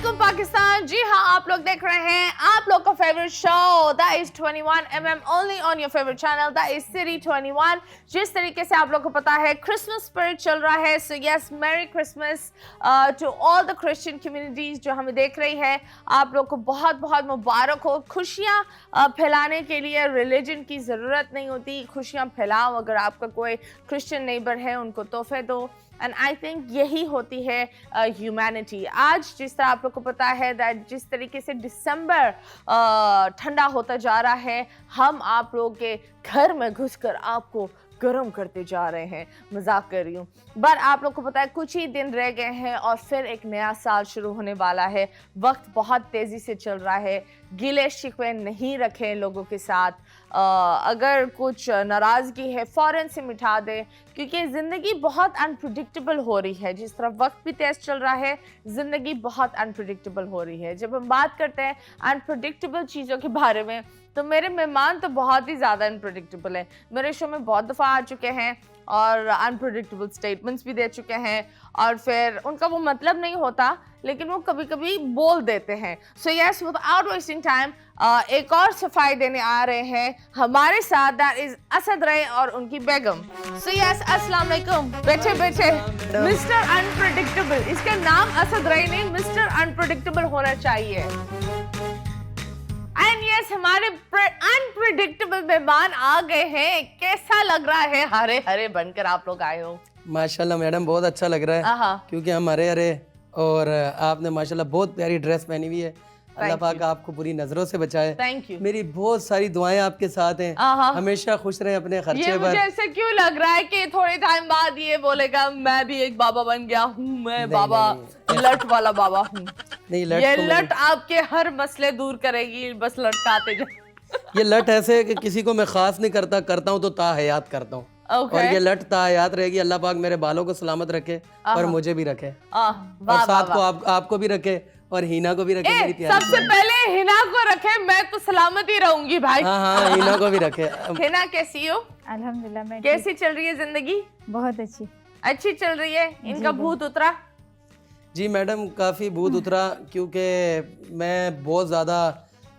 वालेकुम पाकिस्तान। जी हाँ, आप लोग देख रहे हैं आप लोग का favourite show that is 21mm only on your favourite channel that is city 21। जिस तरीके से आप लोग को पता है क्रिसमस स्पिरिट चल रहा है, so yes merry Christmas to all the Christian communities जो हमें देख रही है। आप लोग को बहुत बहुत मुबारक हो। खुशियाँ फैलाने के लिए रिलीजन की ज़रूरत नहीं होती, खुशियाँ फैलाओ। अगर आपका कोई क्रिश्चियन नेबर है उनको तोहफे दो, एंड आई थिंक यही होती है ह्यूमैनिटी। आज जिस तरह आप लोग को पता है दैट जिस तरीके से दिसंबर ठंडा होता जा रहा है, हम आप लोग के घर में घुसकर आपको गर्म करते जा रहे हैं। मजाक कर रही हूँ, बट आप लोग को पता है कुछ ही दिन रह गए हैं और फिर एक नया साल शुरू होने वाला है। वक्त बहुत तेज़ी से चल रहा है, गिले शिकवे नहीं रखें लोगों के साथ। अगर कुछ नाराज़गी है फ़ौरन से मिटा दें, क्योंकि ज़िंदगी बहुत अनप्रिडिक्टेबल हो रही है। जिस तरह वक्त भी तेज़ चल रहा है, ज़िंदगी बहुत अनप्रिडिक्टेबल हो रही है। जब हम बात करते हैं अनप्रिडिक्टेबल चीज़ों के बारे में, तो मेरे मेहमान तो बहुत ही ज़्यादा अनप्रिडिक्टेबल है। मेरे शो में बहुत दफ़ा आ चुके हैं और अनप्रिडिक्टेबल स्टेटमेंट्स भी दे चुके हैं, और फिर उनका वो मतलब नहीं होता लेकिन वो कभी कभी बोल देते हैं। So yes, without wasting time एक और सफाई देने आ रहे हैं हमारे साथ, दैट इज असद रई और उनकी बेगम। सो यस, अस्सलाम वालेकुम। बैठे बैठे। मिस्टर अनप्रिडिक्टेबल, इसका नाम असद रई नहीं मिस्टर अनप्रिडिक्टेबल होना चाहिए। एंड यस, हमारे अनप्रिडिक्टेबल मेहमान आ गए हैं। कैसा लग रहा है हरे हरे बनकर आप लोग आए हो? माशाल्लाह मैडम, बहुत अच्छा लग रहा है क्योंकि हम हरे हरे, और आपने माशाल्लाह बहुत प्यारी ड्रेस पहनी हुई है। अल्लाह पाक आपको बुरी नजरों से बचाए। Thank you. मेरी बहुत सारी दुआएं आपके साथ हैं, हमेशा खुश रहें अपने खर्चे पर। मुझे ऐसे क्यों लग रहा है कि थोड़े टाइम बाद ये बोलेगा मैं भी एक बाबा बन गया हूँ, मैं बाबा लट वाला बाबा हूँ। नहीं, लट ये तो लट आपके हर मसले दूर करेगी, बस लटकाते जाओ। ये लट ऐसे है कि किसी को मैं खास नहीं करता हूँ तो ताहयात करता हूँ। और ये लट ताहयात रहेगी। अल्लाह पाक मेरे बालों को सलामत रखे और मुझे भी रखे, और साथ को आपको भी रखे और हिना को भी रखे। मेरी प्यारी सबसे पहले हिना को रखे, मैं तो सलामत ही रहूंगी भाई। हाँ, हिना को भी रखे। हिना कैसी हो? अल्हम्दुलिल्लाह मैं कैसी चल रही है जिंदगी? बहुत अच्छी अच्छी चल रही है। इनका भूत उतरा? जी मैडम, काफ़ी भूत उतरा, क्योंकि मैं बहुत ज़्यादा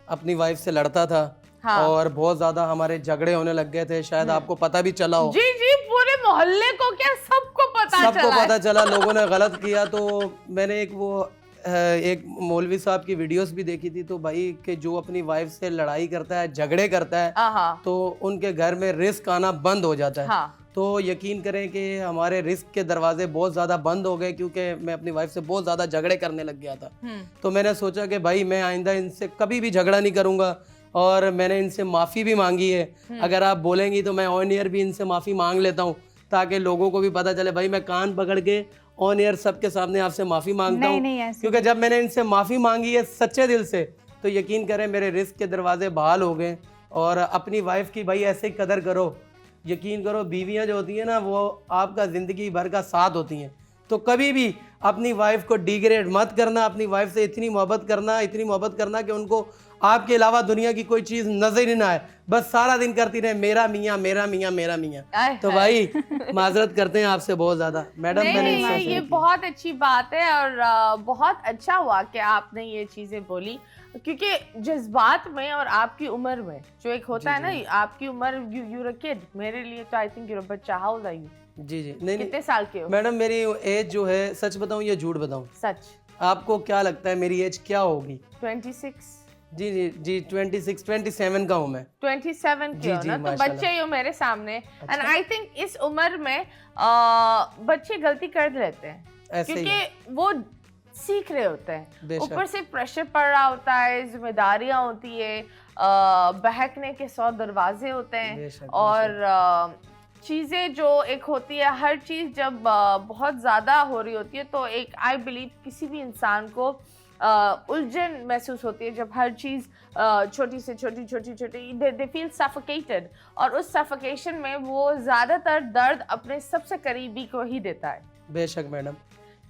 अपनी वाइफ से लड़ता था। और बहुत ज़्यादा हमारे झगड़े होने लग गए थे, शायद आपको पता भी चला हो। जी जी, पूरे मोहल्ले को क्या सबको पता चला, लोगों ने गलत किया। तो मैंने एक मौलवी साहब की वीडियोस भी देखी थी, तो भाई कि जो अपनी वाइफ से लड़ाई करता है, झगड़े करता है, तो उनके घर में रिस्क आना बंद हो जाता है। तो यकीन करें कि हमारे रिस्क के दरवाजे बहुत ज़्यादा बंद हो गए, क्योंकि मैं अपनी वाइफ से बहुत ज़्यादा झगड़े करने लग गया था। तो मैंने सोचा कि भाई मैं आइंदा इनसे कभी भी झगड़ा नहीं करूँगा, और मैंने इनसे माफ़ी भी मांगी है। अगर आप बोलेंगी तो मैं ऑन एयर भी इनसे माफ़ी मांग लेता हूँ, ताकि लोगों को भी पता चले। भाई मैं कान पकड़ के ऑन एयर सबके सामने आपसे माफ़ी मांगता हूँ, क्योंकि जब मैंने इनसे माफ़ी मांगी है सच्चे दिल से, तो यकीन करें मेरे रिस्क के दरवाजे बहाल हो गए। और अपनी वाइफ की भाई ऐसे ही कदर करो। यकीन करो, बीवियाँ जो होती हैं ना, वो आपका ज़िंदगी भर का साथ होती हैं। तो कभी भी अपनी वाइफ को डिग्रेड मत करना। अपनी वाइफ से इतनी मोहब्बत करना कि उनको आपके अलावा दुनिया की कोई चीज़ नजर ही ना आए, बस सारा दिन करती रहे मेरा मियाँ मेरा मियाँ मेरा मियाँ। तो भाई माजरत करते हैं आपसे बहुत ज़्यादा मैडम। नहीं, ये बहुत अच्छी बात है, और बहुत अच्छा हुआ कि आपने ये चीज़ें बोली, क्योंकि जज्बात में और आपकी उम्र में जो एक होता है ना, आपकी उम्र, यू किड, मेरे लिए तो आई थिंक यूर बच्चा। How old are you? जी नहीं, कितने साल के हो मैडम? मेरी एज जो है, सच बताऊं या झूठ बताऊं? सच। आपको क्या लगता है मेरी एज क्या होगी? 26। जी 27 का हूँ मैं। 27 की हो ना, तो बच्चे ही हो मेरे सामने। एंड आई थिंक इस उम्र में बच्चे गलती कर लेते हैं, क्योंकि वो सीख रहे होते हैं, ऊपर से प्रेशर पड़ रहा होता है, जिम्मेदारियां होती है, बहकने के 100 दरवाजे होते हैं, और चीज़ें जो एक होती है, हर चीज़ जब बहुत ज़्यादा हो रही होती है, तो एक आई बिलीव किसी भी इंसान को उलझन महसूस होती है। जब हर चीज़ छोटी से छोटी दे फील सफोकेटेड, और उस सफोकेशन में वो ज़्यादातर दर्द अपने सबसे करीबी को ही देता है। बेशक मैडम,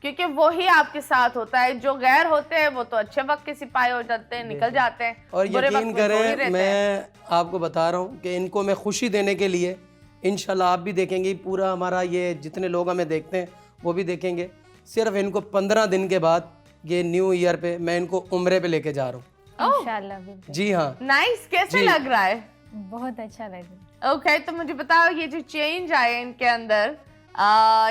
क्योंकि वो ही आपके साथ होता है। जो गैर होते हैं वो तो अच्छे वक्त के सिपाही हो जाते हैं, निकल जाते हैं, और यकीन करें मैं आपको बता रहा हूँ कि इनको मैं खुशी देने के लिए, इंशाल्लाह आप भी देखेंगे, पूरा हमारा ये जितने लोग हमें देखते हैं वो भी देखेंगे, सिर्फ इनको 15 दिन के बाद ये न्यू ईयर पे मैं इनको उम्रे पे लेके जा रहा हूँ। इंशाल्लाह बिल्कुल। जी हाँ। नाइस, कैसे जी। लग रहा है? बहुत अच्छा लग रहा ओके, तो मुझे बताओ ये जो चेंज आए इनके अंदर,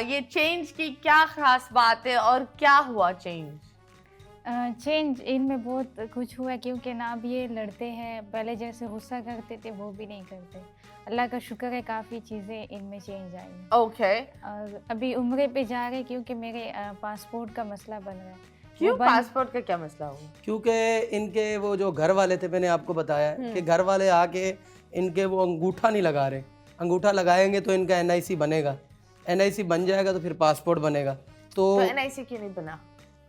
ये चेंज की क्या खास बात है और क्या हुआ चेंज? चेंज इनमें बहुत कुछ हुआ क्योंकि ना अब ये लड़ते हैं, पहले जैसे गुस्सा करते थे वो भी नहीं करते। अल्लाह का शुक्र है काफ़ी चीज़ें इनमें चेंज आई हैं। ओके, और अभी उम्रे पे जा रहे क्योंकि मेरे पासपोर्ट का मसला बन रहा है। क्यों पासपोर्ट का क्या मसला हुआ? क्योंकि इनके वो जो घर वाले थे, मैंने आपको बताया कि घर वाले आके इनके वो अंगूठा नहीं लगा रहे। अंगूठा लगाएंगे तो इनका NIC बनेगा, NIC बन जाएगा तो फिर पासपोर्ट बनेगा। तो NIC क्यों नहीं बना?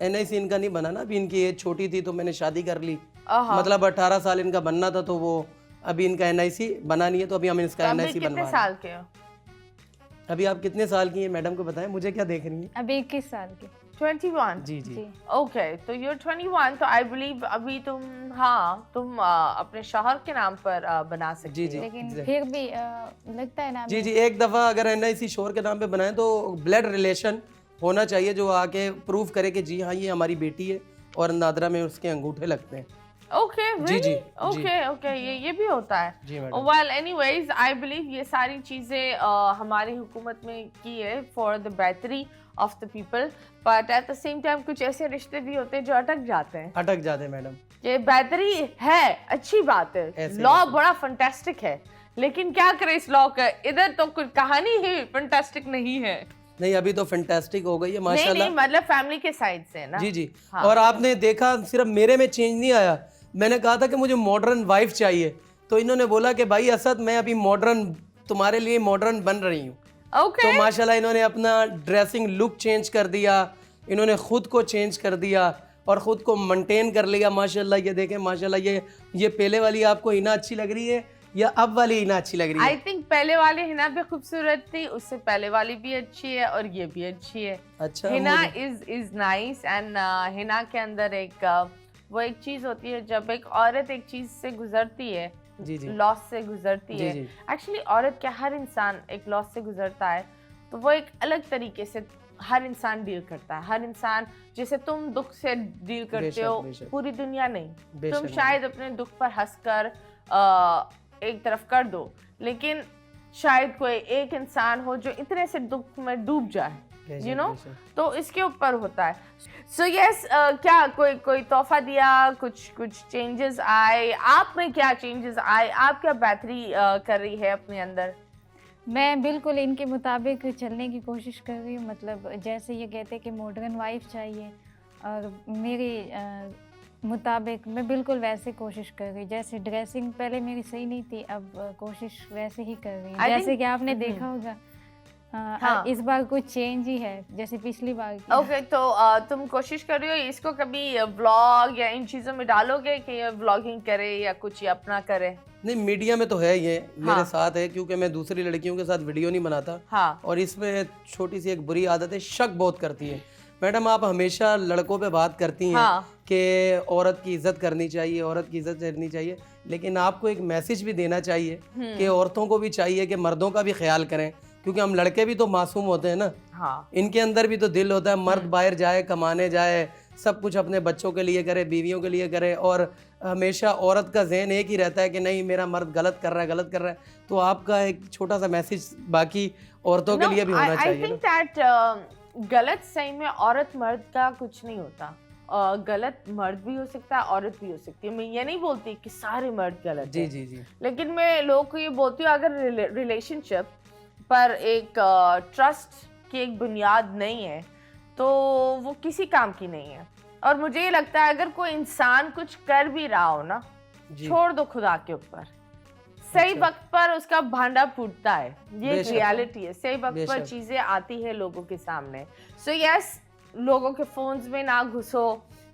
NIC इनका नहीं बना ना, अभी इनकी एज छोटी थी तो मैंने शादी कर ली। आहा। मतलब 18 साल इनका बनना था, तो वो अभी इनका NIC बना नहीं है, तो अभी हम इसका तो अभी NIC कितने बनवा रहे हैं। साल के हो? अभी आप कितने साल की हैं मैडम को बताएं, मुझे क्या देख रही हैं? अभी 21 साल की। 21? जी जी, जी। ओके, तो you're 21, तो आई बिलीव अभी तुम, हाँ, तुम अपने शौहर के नाम पर बना सकती जी जी, हो। लेकिन exactly। फिर भी लगता है ना जी जी, एक दफ़ा अगर NIC शोर के नाम पे बनाए तो ब्लड रिलेशन होना चाहिए जो आके प्रूव करे कि जी हाँ ये हमारी बेटी है, और नादरा में उसके अंगूठे लगते हैं। ओके, जी, जी, ओके ओके, ये भी होता है। जी madam. Well anyways, I believe ये सारी चीजें हमारी हुकूमत में की है फॉर द बेहतरी of the people, but at the same time कुछ ऐसे रिश्ते भी होते हैं जो अटक जाते हैं। अटक जाते हैं मैडम। ये बेहतरी है, अच्छी बात है, ऐसे लॉ ऐसे। बड़ा फंटास्टिक है, लेकिन क्या करे इस लॉ का, इधर तो कुछ कहानी ही फंटास्टिक नहीं है। नहीं, अभी तो फैंटास्टिक हो गई है नहीं माशाल्लाह। नहीं, मतलब फैमिली के साइड से ना। जी जी, हाँ। और आपने देखा सिर्फ मेरे में चेंज नहीं आया। मैंने कहा था कि मुझे मॉडर्न वाइफ चाहिए, तो इन्होंने बोला कि भाई असद मैं अभी मॉडर्न, तुम्हारे लिए मॉडर्न बन रही हूँ। ओके, तो माशाल्लाह इन्होंने अपना ड्रेसिंग लुक चेंज कर दिया, इन्होंने खुद को चेंज कर दिया और खुद को मेंटेन कर लिया माशाल्लाह। ये देखें माशाल्लाह, ये पहले वाली आपको हिना अच्छी लग रही है या अब वाली हिना अच्छी लग रही है? आई थिंक पहले वाली हिना भी खूबसूरत थी, उससे पहले वाली भी अच्छी है और ये भी अच्छी है। अच्छा, Hina is nice, and Hina के अंदर एक वो एक चीज होती है, जब एक औरत एक चीज से गुजरती है, जी जी, लॉस से गुजरती जी है, जी। एक्चुअली औरत क्या, हर इंसान एक लॉस से गुजरता है, तो वो एक अलग तरीके से हर इंसान डील करता है। हर इंसान, जैसे तुम दुख से डील करते बेशक, हो, बेशक। पूरी दुनिया नहीं। बेशक, तुम शायद अपने दुख पर हंसकर एक तरफ कर दो, लेकिन शायद कोई एक इंसान हो जो इतने से दुख में डूब जाए, बेशक, यू नो, बेशक। तो इसके ऊपर होता है। सो यस, क्या कोई तोहफा दिया, कुछ चेंजेस आए आप में? क्या चेंजेस आए? आप क्या बेहतरी कर रही है अपने अंदर? मैं बिल्कुल इनके मुताबिक चलने की कोशिश कर रही हूँ। मतलब जैसे ये कहते हैं कि मॉडर्न वाइफ चाहिए, और मेरे मुताबिक मैं बिल्कुल वैसे कोशिश कर रही हूँ। जैसे ड्रेसिंग पहले मेरी सही नहीं थी, अब कोशिश वैसे ही कर रही हूँ। I जैसे think- कि आपने देखा होगा हाँ। इस बार कुछ चेंज ही है जैसे पिछली बार की। ओके, तो तुम कोशिश कर रही हो इसको कभी व्लॉग या इन चीजों में डालोगे कि ये व्लॉगिंग करे या कुछ ये अपना करे? नहीं, मीडिया में तो है ये मेरे हाँ। साथ है, क्योंकि मैं दूसरी लड़कियों के साथ वीडियो नहीं बनाता। हाँ, और इसमें छोटी सी एक बुरी आदत है, शक बहुत करती है। मैडम आप हमेशा लड़कों पे बात करती हैं हाँ। कि औरत की इज्जत करनी चाहिए, औरत की इज्जत करनी चाहिए, लेकिन आपको एक मैसेज भी देना चाहिए कि औरतों को भी चाहिए कि मर्दों का भी ख्याल करें, क्योंकि हम लड़के भी तो मासूम होते हैं ना। हाँ, इनके अंदर भी तो दिल होता है, मर्द बाहर जाए, कमाने जाए, सब कुछ अपने बच्चों के लिए करे, बीवियों के लिए करे, और हमेशा औरत का ज़हन एक ही रहता है कि नहीं मेरा मर्द गलत कर रहा है, गलत कर रहा है। तो आपका एक छोटा सा मैसेज बाकी औरतों के लिए भी होना आई चाहिए थिंक ना। दैट गलत सही में औरत मर्द का कुछ नहीं होता। गलत मर्द भी हो सकता है, औरत भी हो सकती है। मैं ये नहीं बोलती कि सारे मर्द गलत जी हैं, जी जी, लेकिन मैं लोगों को ये बोलती हूँ, अगर रिलेशनशिप पर एक ट्रस्ट की एक बुनियाद नहीं है तो वो किसी काम की नहीं है। और मुझे ये लगता है अगर कोई इंसान कुछ कर भी रहा हो ना, जी। छोड़ दो खुदा के ऊपर, सही अच्छा। वक्त पर उसका भांडा फूटता है, ये एक बेशक। रियलिटी है। सही वक्त पर बेशक। चीजें आती है लोगों के सामने। सो यस, लोगों के फोन्स में ना घुसो,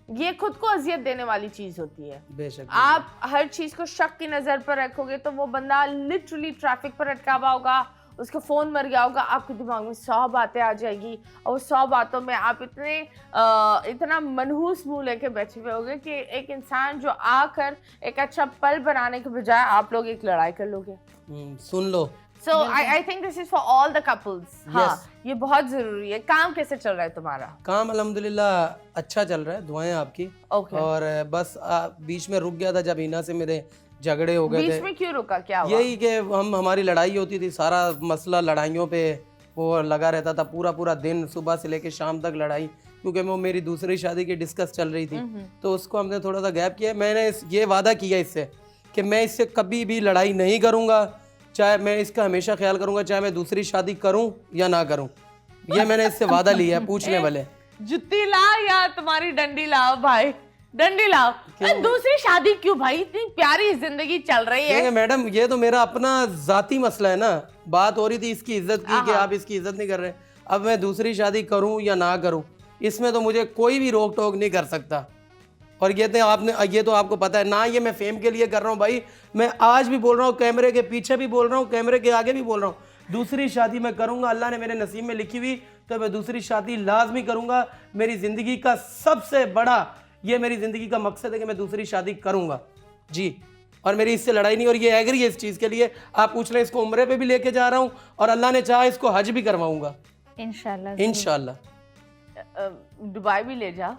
ये खुद को अजियत देने वाली चीज होती है। बेशक। आप हर चीज को शक की नजर पर रखोगे तो वो बंदा लिटरली ट्रैफिक पर अटका हुआ होगा, उसका फोन मर गया होगा, आपके दिमाग में 100 बातें आ जाएगी, और 100 बातों में आप इतना मनहूस मुंह लेके बैठे हुए होगे कि एक इंसान जो आकर एक अच्छा पल बनाने के बजाय आप लोग एक लड़ाई कर लोगे। सुन लो, So I think this is for all the couples. हाँ, ये बहुत जरूरी है। काम कैसे चल रहा है तुम्हारा? काम अल्हम्दुलिल्लाह अच्छा चल रहा है, दुआएं आपकी। और बस बीच में रुक गया था जब हिना से मेरे झगड़े हो गए थे। बीच में क्यों रुका, क्या हुआ? यही कि हमारी लड़ाई होती थी, सारा मसला लड़ाइयों पे वो लगा रहता था, पूरा पूरा दिन सुबह से लेके शाम तक लड़ाई, क्योंकि वो मेरी दूसरी शादी की डिस्कस चल रही थी। तो उसको हमने थोड़ा सा गैप किया। मैंने ये वादा किया इससे कि मैं इससे कभी भी लड़ाई नहीं करूँगा, चाहे मैं इसका हमेशा ख्याल करूँगा, चाहे मैं दूसरी शादी करूँ या ना करूँ। ये मैंने इससे वादा लिया है। पूछने वाले जुत्ती ला या तुम्हारी डंडी लाओ भाई, डंडी लाओ। दूसरी शादी क्यों भाई, इतनी प्यारी जिंदगी चल रही है। मैडम ये तो मेरा अपना जाती मसला है ना। बात हो रही थी इसकी इज्जत की कि आप इसकी इज्जत नहीं कर रहे। अब मैं दूसरी शादी करूं या ना करूं, इसमें तो मुझे कोई भी रोक टोक नहीं कर सकता। और ये तो आपको पता है ना, ये मैं फेम के लिए कर रहा हूँ भाई। मैं आज भी बोल रहा हूँ, कैमरे के पीछे भी बोल रहा हूँ, कैमरे के आगे भी बोल रहा हूँ, दूसरी शादी मैं करूंगा। अल्लाह ने मेरे नसीब में लिखी हुई तो मैं दूसरी शादी लाजमी करूंगा। मेरी जिंदगी का सबसे बड़ा, ये मेरी जिंदगी का मकसद है कि मैं दूसरी शादी करूंगा जी। और मेरी इससे लड़ाई नहीं, और ये एग्री है इस चीज़ के लिए। आप पूछ रहे हैं, इसको उम्रे पे भी लेके जा रहा हूँ, और अल्लाह ने चाहा इसको हज भी करवाऊंगा इंशाल्लाह। इंशाल्लाह। दुबई भी ले जा।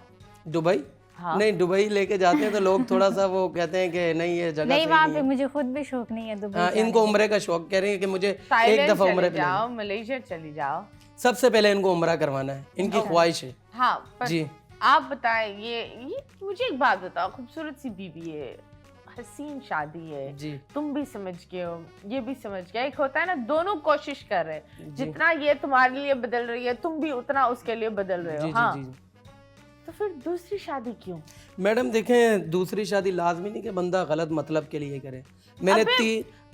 दुबई? हाँ। नहीं, दुबई लेके जाते हैं तो लोग थोड़ा सा वो कहते हैं कि नहीं ये जगह नहीं, वहाँ पे मुझे खुद भी शौक नहीं है दुबई। हाँ, इनको उम्रे का शौक, कह रहे हैं कि मुझे एक दफा उम्रे पे जाओ, मलेशिया चली जाओ। सबसे पहले इनको उम्रा करवाना है, इनकी ख्वाहिश है। हाँ जी। आप बताएं, ये मुझे एक बात बताओ, खूबसूरत सी बीवी है, हसीन शादी है जी, तुम भी समझ गए हो, ये भी समझ गया, एक होता है ना दोनों कोशिश कर रहे हैं, जितना ये तुम्हारे लिए बदल रही है तुम भी उतना उसके लिए बदल रहे हो। हाँ, तो फिर दूसरी शादी क्यों? मैडम देखें, दूसरी शादी लाजमी नहीं कि बंदा गलत मतलब के लिए करे। मैंने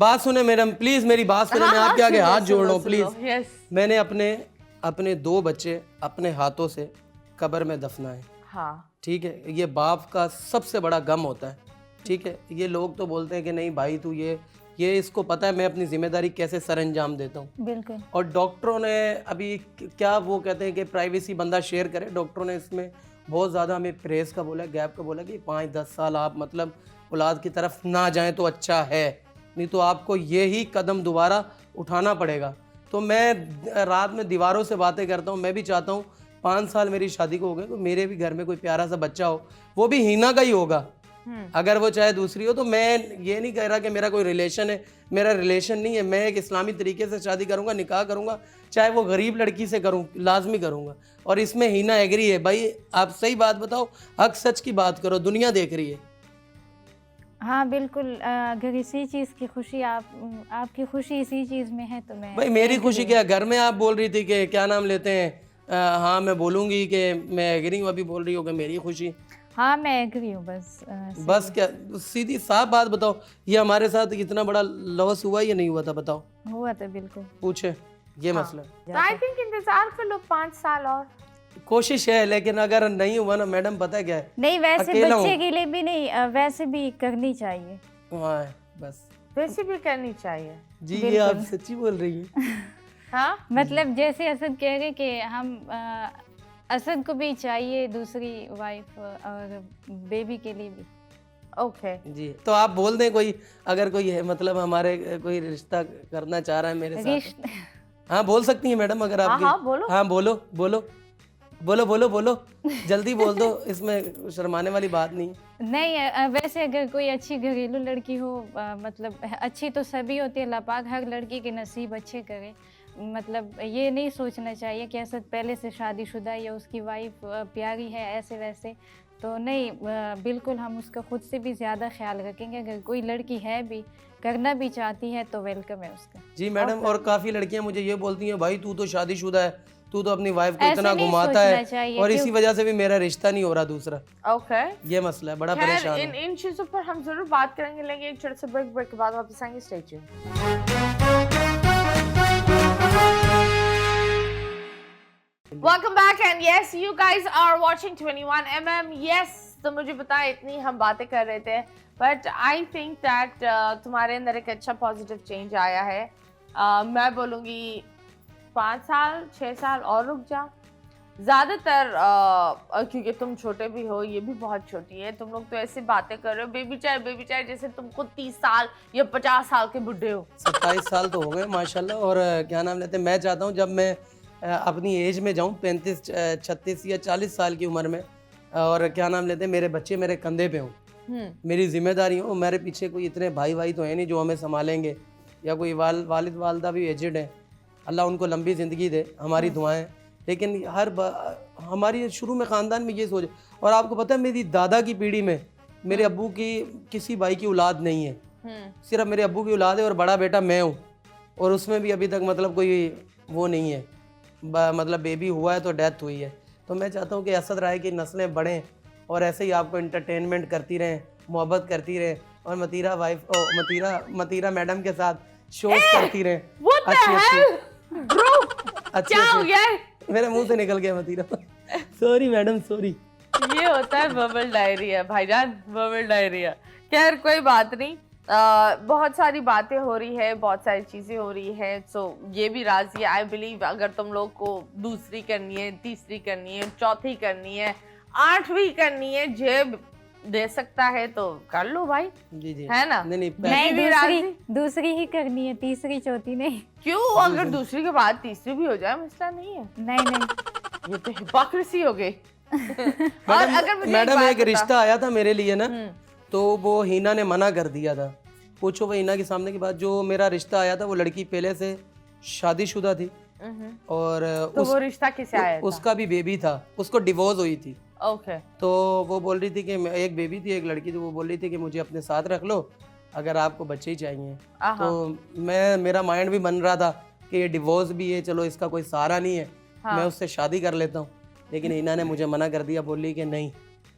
बात सुने मैडम, प्लीज मेरी बात सुने। मैं आपके आगे हाथ जोड़ रहा हूँ प्लीज। मैंने अपने 2 बच्चे अपने हाथों से कब्र में दफनाए। हाँ ठीक है, ये बाप का सबसे बड़ा गम होता है। ठीक है, ये लोग तो बोलते हैं कि नहीं भाई तू ये इसको पता है मैं अपनी जिम्मेदारी कैसे सर अंजाम देता हूँ। बिल्कुल। और डॉक्टरों ने अभी क्या वो कहते हैं कि प्राइवेसी बंदा शेयर करे, डॉक्टरों ने इसमें बहुत ज़्यादा हमें प्रेस का बोला, गैप का बोला कि 5-10 साल आप मतलब औलाद की तरफ ना जाएं तो अच्छा है, नहीं तो आपको यही कदम दोबारा उठाना पड़ेगा। तो मैं रात में दीवारों से बातें करता हूँ। मैं भी चाहता हूँ 5 साल मेरी शादी को हो गए तो मेरे भी घर में कोई प्यारा सा बच्चा हो, वो भी हीना का ही होगा। अगर वो चाहे दूसरी हो तो मैं ये नहीं कह रहा कि मेरा कोई रिलेशन है, मेरा रिलेशन नहीं है। मैं एक इस्लामी तरीके से शादी करूंगा, निकाह करूंगा, चाहे वो गरीब लड़की से करूं, लाजमी करूंगा। और इसमें हीना एग्री है। भाई आप सही बात बताओ, हक सच की बात करो, दुनिया देख रही है। हाँ बिल्कुल, अगर इसी चीज़ की खुशी आपकी खुशी इसी चीज़ में है तो मैं भाई मेरी खुशी क्या, घर में आप बोल रही थी कि क्या नाम लेते हैं, हाँ मैं बोलूँगी कि मैं एग्री हूँ, अभी बोल रही हूँ कि मेरी खुशी। हाँ मैं एग्री हूँ, बस क्या सीधी साफ बात बताओ, ये हमारे साथ इतना बड़ा लॉस हुआ या नहीं हुआ था बताओ? हुआ था बिल्कुल। पूछे ये मसला। आई थिंक इंतजार कर लो 5 साल और, कोशिश है, लेकिन अगर नहीं हुआ ना मैडम, पता क्या है, नहीं वैसे बच्चे के लिए भी नहीं, वैसे भी करनी चाहिए। हाँ बस वैसे भी करनी चाहिए जी। ये आप सच्ची बोल रही है। हाँ मतलब जैसे असद कह रहे कि हम असद को भी चाहिए दूसरी वाइफ और बेबी के लिए भी। ओके जी, तो आप बोल दें कोई, अगर कोई है मतलब हमारे कोई रिश्ता करना चाह रहा है मेरे साथ। हाँ बोल सकती हैं मैडम, अगर आप। हाँ बोलो। हाँ बोलो बोलो बोलो बोलो बोलो जल्दी बोल दो, इसमें शर्माने वाली बात नहीं। नहीं वैसे अगर कोई अच्छी घरेलू लड़की हो, मतलब अच्छी तो सभी होती है, अल्लाह पाक हर लड़की के नसीब अच्छे करे। मतलब ये नहीं सोचना चाहिए कि असद पहले से शादीशुदा या उसकी वाइफ प्यारी है ऐसे वैसे, तो नहीं, बिल्कुल हम उसका खुद से भी ज़्यादा ख्याल रखेंगे। अगर कोई लड़की है भी, करना भी चाहती है तो वेलकम है उसका। जी मैडम, और काफ़ी लड़कियां मुझे ये बोलती हैं भाई तू तो शादीशुदा है, तू तो अपनी वाइफ को इतना घुमाता है, और इसी वजह से भी मेरा रिश्ता नहीं हो रहा दूसरा। ओके, ये मसला है, बड़ा परेशान हूं। इन चीजों पर हम जरूर बात करेंगे, लेकिन एक छोटे से ब्रेक के बाद वापस आएंगे। Stay tuned. Welcome back and yes, you guys are watching 21mm. Yes, तो मुझे पता है इतनी हम बातें कर रहे थे, but I think that तुम्हारे अंदर एक अच्छा पॉजिटिव चेंज आया है। मैं बोलूँगी 5 साल 6 साल और रुक जा, ज्यादातर क्योंकि तुम छोटे भी हो, ये भी बहुत छोटी है, तुम लोग तो ऐसी बातें कर रहे हो बेबी चाहे जैसे तुम खुद 30 साल या 50 साल के बुढ़े हो। 27 साल तो हो गए माशाल्लाह। और क्या नाम लेते हैं, मैं चाहता हूँ जब मैं अपनी एज में जाऊँ 35 36 या 40 साल की उम्र में, और क्या नाम लेते हैं मेरे बच्चे मेरे कंधे पे हों, मेरी जिम्मेदारी हो, मेरे पीछे कोई इतने भाई तो है नहीं जो हमें संभालेंगे, या कोई वालिद वालदा भी एजिड है, अल्लाह उनको लंबी ज़िंदगी दे, हमारी दुआएं। लेकिन हमारी शुरू में ख़ानदान में ये सोच, और आपको पता है मेरी दादा की पीढ़ी में मेरे अब्बू की किसी भाई की औलाद नहीं है, सिर्फ मेरे अब्बू की औलाद है, और बड़ा बेटा मैं हूँ, और उसमें भी अभी तक मतलब कोई वो नहीं है, मतलब बेबी हुआ है तो डेथ हुई है। तो मैं चाहता हूँ कि असद राय की नस्लें बढ़ें और ऐसे ही आपको इंटरटेनमेंट करती रहें, मोहब्बत करती रहें, और मतीरा मैडम के साथ शोज करती रहें। क्या हो गया है? मेरे मुंह से निकल गया मतीरा। Sorry madam, sorry. ये होता है वर्बल डायरिया भाईजान, वर्बल डायरिया। खैर कोई बात नहीं, बहुत सारी बातें हो रही है, बहुत सारी चीजें हो रही है, सो ये भी राजी है। आई बिलीव अगर तुम लोग को दूसरी करनी है, तीसरी करनी है, चौथी करनी है, 8वीं करनी है, जेब दे सकता है तो कर लो भाई। जी जी, है ना? नहीं, दूसरी ही करनी है, तीसरी चौथी नहीं। क्यों? अगर दूसरी के बाद तीसरी भी हो जाए मसला नहीं है। नहीं, ये तो हिपोक्रेसी हो गई। और अगर मैडम एक रिश्ता आया था मेरे लिए ना, तो वो हीना ने मना कर दिया था। पूछो वो हीना के सामने की बात, जो मेरा रिश्ता आया था वो लड़की पहले से शादीशुदा थी, और तो वो रिश्ता किसे आया था? उसका भी बेबी था, उसको डिवोर्स हुई थी। ओके। तो वो बोल रही थी कि एक बेबी थी, एक लड़की थी, वो बोल रही थी कि मुझे अपने साथ रख लो अगर आपको बच्चे ही चाहिए। तो मेरा माइंड भी बन रहा था कि ये डिवोर्स भी है, चलो इसका कोई सहारा नहीं है, मैं उससे शादी कर लेता हूँ। लेकिन हीना ने मुझे मना कर दिया, बोली कि नहीं,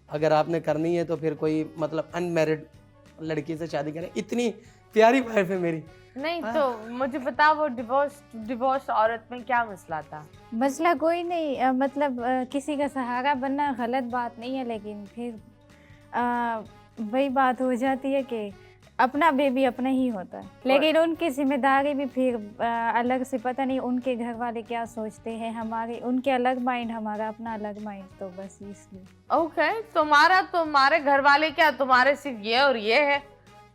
अगर आपने करनी है तो फिर कोई मतलब अनमैरिड लड़की से शादी करें। इतनी प्यारी वाइफ है मेरी। नहीं तो मुझे बता, वो डिवोर्स औरत में क्या मसला था? मसला कोई नहीं, मतलब किसी का सहारा बनना गलत बात नहीं है, लेकिन फिर वही बात हो जाती है कि अपना बेबी अपना ही होता है, लेकिन उनकी जिम्मेदारी भी फिर अलग से, पता नहीं उनके घर वाले क्या सोचते हैं, हमारे उनके अलग माइंड, हमारा अपना अलग माइंड, तो बस इसलिए। ओके, तुम्हारे घर वाले क्या, तुम्हारे सिर्फ ये और ये है?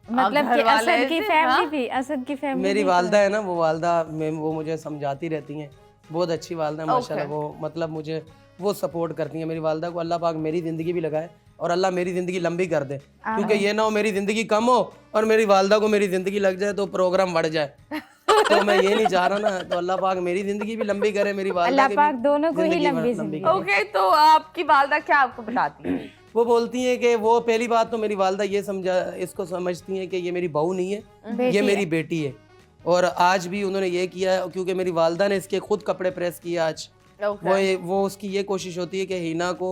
मतलब कि असद की फैमिली भी, असद की फैमिली मेरी वालदा है ना, वो वालदा वो मुझे समझाती रहती हैं, बहुत अच्छी वालदा है माशाल्लाह। वो मतलब मुझे वो सपोर्ट करती हैं। मेरी वालदा को अल्लाह पाक मेरी ज़िंदगी भी लगाए और अल्लाह मेरी ज़िंदगी लंबी कर दे, क्योंकि ये ना हो मेरी ज़िंदगी कम हो और मेरी वालदा को मेरी ज़िंदगी लग जाए तो प्रोग्राम बढ़ जाए। तो मैं ये नहीं चाह रहा ना, तो अल्लाह पाक मेरी ज़िंदगी भी लंबी करे, मेरी वालदा की भी दोनों को ही लंबी जिंदगी। ओके, तो आपकी वालदा क्या आपको बताती है? वो बोलती हैं कि वो पहली बात तो मेरी वालदा ये इसको समझती हैं कि ये मेरी बहू नहीं है, ये मेरी बेटी है। और आज भी उन्होंने ये किया है, क्योंकि मेरी वालदा ने इसके खुद कपड़े प्रेस किए आज। वो उसकी ये कोशिश होती है कि हीना को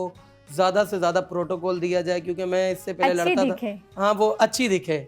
ज़्यादा से ज़्यादा प्रोटोकॉल दिया जाए, क्योंकि मैं इससे पहले लड़ता था, हाँ वो अच्छी दिखे,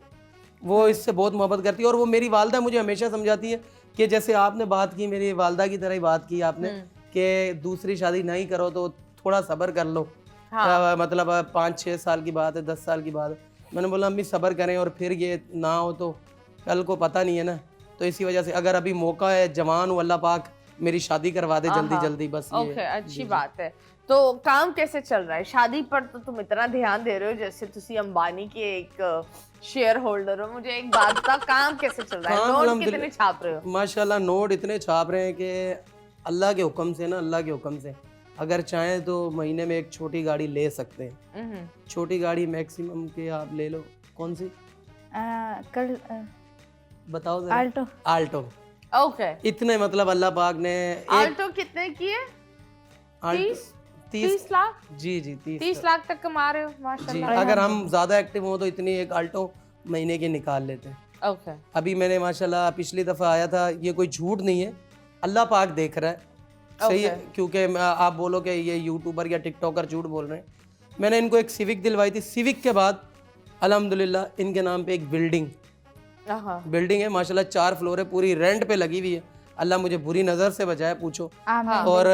वो इससे बहुत मोहब्बत करती है। और वो मेरी वालदा मुझे हमेशा समझाती है कि जैसे आपने बात की, मेरी वालदा की तरह ही बात की आपने, कि दूसरी शादी नहीं करो तो थोड़ा सब्र कर लो। हाँ। मतलब 5-6 साल की बात है, 10 साल की बात है। मैंने बोला अम्मी सब्र करें, और फिर ये ना हो तो कल को पता नहीं है ना, तो इसी वजह से अगर अभी मौका है, जवान हूँ, अल्लाह पाक मेरी शादी करवा दे जल्दी जल्दी, बस ये। ओके, अच्छी बात है। तो काम कैसे चल रहा है? शादी पर तो तुम इतना ध्यान दे रहे हो जैसे तुसी अंबानी के एक शेयर होल्डर हो। मुझे एक बात बता, काम कैसे चल रहा है? नोट कितने छाप रहे हो? माशाल्लाह नोट इतने छाप रहे हैं कि अल्लाह के हुक्म से ना, अल्लाह के हुक्म से अगर चाहें तो महीने में एक छोटी गाड़ी ले सकते हैं। छोटी गाड़ी मैक्सिमम के आप ले लो, कौन सी? कल बताओ जरा। आल्टो। आल्टो। ओके। इतने मतलब अल्लाह पाक ने आल्टो कितने की है? 30 लाख? जी 30 लाख तक कमा रहे हो माशाल्लाह। अगर हम ज्यादा एक्टिव हो तो इतनी एक आल्टो महीने की निकाल लेते हैं। ओके। अभी मैंने माशाल्लाह पिछली दफा आया था, ये कोई झूठ नहीं है, अल्लाह पाक देख रहा है, सही है, क्योंकि आप बोलो कि ये यूट्यूबर या टिकटॉकर झूठ बोल रहे हैं। मैंने इनको एक सिविक दिलवाई थी, सिविक के बाद अल्हम्दुलिल्लाह इनके नाम पे एक बिल्डिंग है माशाल्लाह, 4 फ्लोर है, पूरी रेंट पे लगी हुई है। अल्लाह मुझे बुरी नजर से बचाए, पूछो। और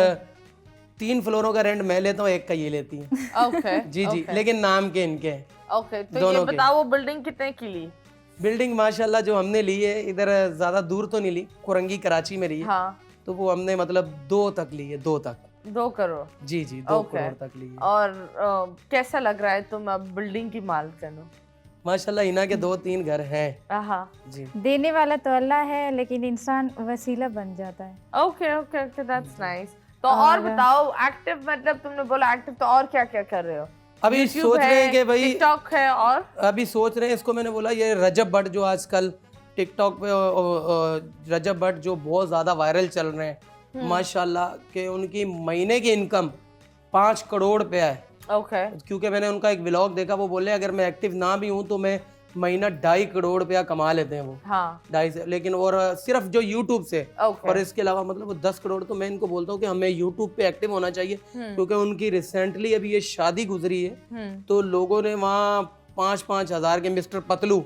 3 फ्लोरों का रेंट मैं लेता हूँ, एक का ये लेती है। ओके। जी लेकिन नाम के इनके हैं। ओके, तो ये बताओ वो बिल्डिंग कितने की ली? बिल्डिंग माशाल्लाह जो हमने ली है, इधर ज्यादा दूर तो नहीं ली, कुरंगी कराची में ली है। तो वो हमने मतलब 2 तक ली है, 2 तक। 2 करोड़? जी जी, 2 Okay. करोड़ तक ली है। और कैसा लग रहा है तुम अब बिल्डिंग की मालकिन हो? माशाल्लाह इना के 2-3 घर हैं। हाँ। जी देने वाला तो अल्लाह है, लेकिन इंसान वसीला बन जाता है। Okay okay okay, that's nice. तो और बताओ, एक्टिव मतलब तुमने बोला एक्टिव, तो और क्या क्या कर रहे हो? अभी YouTube सोच रहे हैं है, कि भाई टिकटॉक है, और अभी सोच रहे हैं, इसको मैंने बोला ये रजब भट्ट जो आजकल टिकटॉक पे रजब भट्ट जो बहुत ज़्यादा वायरल चल रहे हैं माशाल्लाह के उनकी महीने की इनकम 5 करोड़ पे है। ओके। क्योंकि मैंने उनका एक व्लॉग देखा, वो बोले अगर मैं एक्टिव ना भी हूँ तो मैं महीना 2.5 करोड़ रुपया कमा लेते हैं वो। हाँ। 2.5 से, लेकिन और सिर्फ जो यूट्यूब से। ओके। और इसके अलावा मतलब वो 10 करोड़। तो मैं इनको बोलता हूँ कि हमें यूट्यूब पे एक्टिव होना चाहिए, क्योंकि उनकी रिसेंटली अभी ये शादी गुजरी है, तो लोगों ने वहाँ 5-5 हज़ार के मिस्टर पतलू,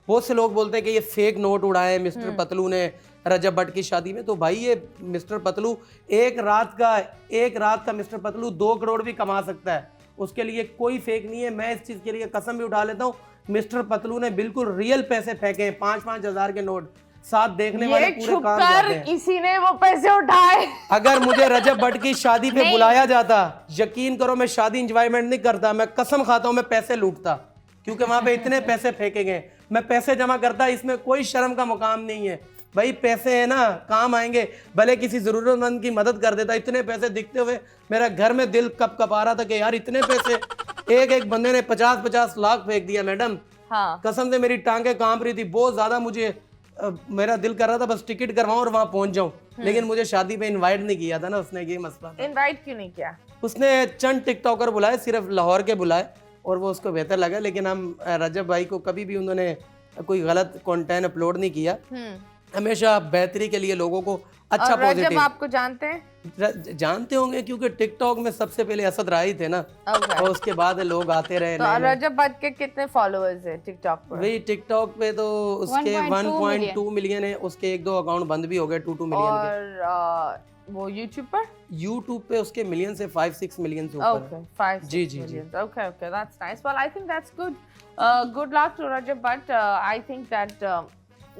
बहुत से लोग बोलते हैं कि ये फेक नोट उड़ाए मिस्टर पतलू ने रजब भट्ट की शादी में। तो भाई ये मिस्टर पतलू एक रात का मिस्टर पतलू 2 करोड़ भी कमा सकता है, उसके लिए कोई फेक नहीं है। मैं इस चीज़ के लिए कसम भी उठा लेता हूँ, मिस्टर पतलू ने बिल्कुल रियल पैसे फेंके हैं, 5-5 हज़ार के नोट, साथ देखने वाले पूरे काम जाते हैं। इसी ने वो पैसे उठाए। अगर मुझे रजब भट्ट की शादी पे बुलाया जाता, यकीन करो मैं शादी इंजॉयमेंट नहीं करता, मैं कसम खाता हूँ मैं पैसे लूटता, क्योंकि वहां पे इतने पैसे फेंके गए। मैं पैसे जमा करता, इसमें कोई शर्म का मुकाम नहीं है भाई, पैसे है ना काम आएंगे, भले किसी जरूरतमंद की मदद कर देता। इतने पैसे दिखते हुए मेरा घर में दिल कप आ रहा था कि यार इतने पैसे, एक बंदे ने 50-50 लाख फेंक दिया मैडम। हाँ। कसम से मेरी टांगें कांप रही थी बहुत ज्यादा, मुझे मेरा दिल कर रहा था बस टिकट करवाऊं और वहां पहुंच जाऊं, लेकिन मुझे शादी पे इनवाइट नहीं किया था ना उसने, ये मसला था। इनवाइट क्यों नहीं किया? उसने चंद टिकटॉकर बुलाए, सिर्फ लाहौर के बुलाए, और वो उसको बेहतर लगा। लेकिन हम रजब भाई को कभी भी उन्होंने कोई गलत कंटेंट अपलोड नहीं किया, हमेशा बेहतरी के लिए लोगों को अच्छा पॉजिटिव। रजब आपको जानते हैं? जानते होंगे, क्योंकि टिकटॉक में सबसे पहले असद राही थे ना, और उसके बाद लोग आते रहे। तो रजब भट्ट के कितने फॉलोअर्स हैं टिकटॉक पर? वही टिकटॉक पे तो उसके 1.2 मिलियन है, उसके 1-2 अकाउंट बंद भी हो गए 2 मिलियन के। और वो यूट्यूब पर? यूट्यूब पे उसके मिलियन से 5-6 मिलियन से ऊपर है। 5-6 million. Okay, that's nice. Well, I think that's good. Good luck to Rajab Bhatt. I think that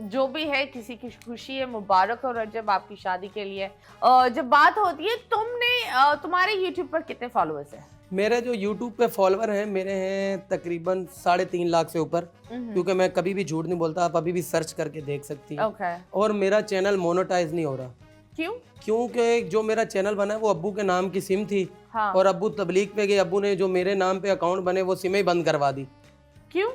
जो भी है, किसी की खुशी है, मुबारक हो रजब आपकी शादी के लिए। जब बात होती है, तुम्हारे YouTube पर कितने फॉलोअर्स हैं? मेरे जो YouTube पे फॉलोअर हैं, मेरे हैं तकरीबन 3.5 लाख से ऊपर, क्योंकि मैं कभी भी झूठ नहीं बोलता, आप अभी भी सर्च करके देख सकती हैं। Okay. और मेरा चैनल मोनेटाइज नहीं हो रहा। क्यों? क्योंकि जो मेरा चैनल बना है वो अब्बू के नाम की सिम थी। हाँ। और अब्बू तबलीग पे गए, अब्बू ने जो मेरे नाम पे अकाउंट बने वो सिम ही बंद करवा दी। क्यों?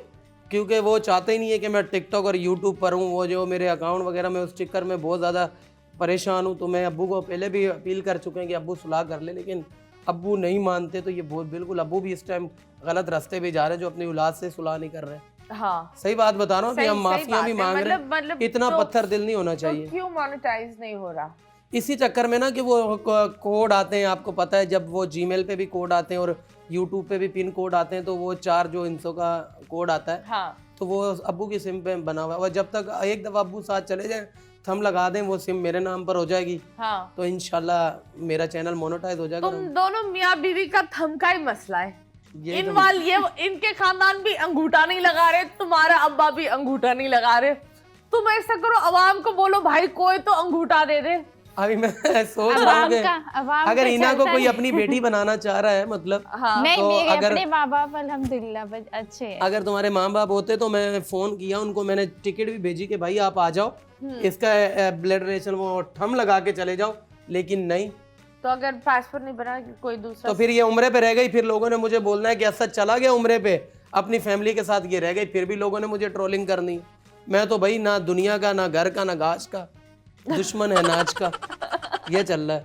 क्योंकि वो चाहते ही नहीं है कि मैं टिकटॉक और यूट्यूब पर हूँ। वो जो मेरे अकाउंट वगैरह में उस चक्कर में बहुत ज़्यादा परेशान हूँ। तो मैं अब्बू को पहले भी अपील कर चुके हैं कि अब्बू सुलह कर ले, लेकिन अब्बू नहीं मानते। तो ये बहुत बिल्कुल अब्बू भी इस टाइम गलत रास्ते पे जा रहे हैं, जो अपनी औलाद से सुलह नहीं कर रहे। हाँ, सही बात बता रहा हूँ कि हम माफिया भी मांग रहे हैं, मतलब इतना पत्थर दिल नहीं होना चाहिए। तो क्यों मोनेटाइज नहीं हो रहा? इसी चक्कर में ना कि वो कोड आते हैं, आपको पता है, जब वो जीमेल पे भी कोड आते हैं और यूट्यूब पे भी पिन कोड आते हैं, तो वो 4 जो इंचों का कोड आता है। हाँ। तो वो अब्बू की सिम पे बना हुआ है, और जब तक एक दफ़ा अब्बू साथ चले जाए, थम लगा दें, वो सिम मेरे नाम पर हो जाएगी। हाँ। तो इंशाल्लाह मेरा चैनल मोनेटाइज हो जाएगा। तुम दोनों मियाँ बीवी का थम का ही मसला है। ये इनके खानदान भी अंगूठा नहीं लगा रहे, तुम्हारा अब्बा भी अंगूठा नहीं लगा रहे। तुम ऐसा करो, अवाम को बोलो भाई कोई तो अंगूठा दे दे। अभी मैं सोच रहा हूँ कि अगर इना को कोई अपनी बेटी बनाना चाह रहा है, मतलब हाँ। नहीं, तो मेरे अगर अपने माँ बाप अल्हम्दुलिल्लाह अच्छे हैं। अगर तुम्हारे माँ बाप होते तो मैं फोन किया उनको, मैंने टिकट भी भेजी कि भाई आप आ जाओ, इसका ब्लड रिलेशन वो थम लगा के चले जाओ, लेकिन नहीं। तो अगर पासपोर्ट नहीं बना कोई दूसरा, तो फिर ये उम्रे पे रह गई। फिर लोगों ने मुझे बोलना है कि असद चला गया उम्रे पे अपनी फैमिली के साथ, ये रह गई। फिर भी लोगों ने मुझे ट्रोलिंग करनी। मैं तो भाई ना दुनिया का, ना घर का, ना घास का, दुश्मन है नाच का, ये चल रहा है।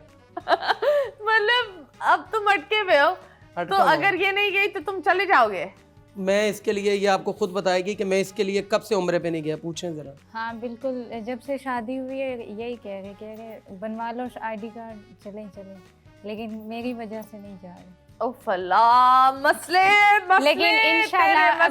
मतलब अब तुम अटके हुए हो, तो अगर ये नहीं गई तो तुम चले जाओगे? मैं इसके लिए, ये आपको खुद बताएगी कि मैं इसके लिए कब से उम्रे पे नहीं गया, पूछें जरा। हाँ बिल्कुल, जब से शादी हुई है यही कह रहे बनवा लो ID कार्ड, चले, लेकिन मेरी वजह से नहीं जा रहे। ओ फला, मसले लेकिन इंशाल्लाह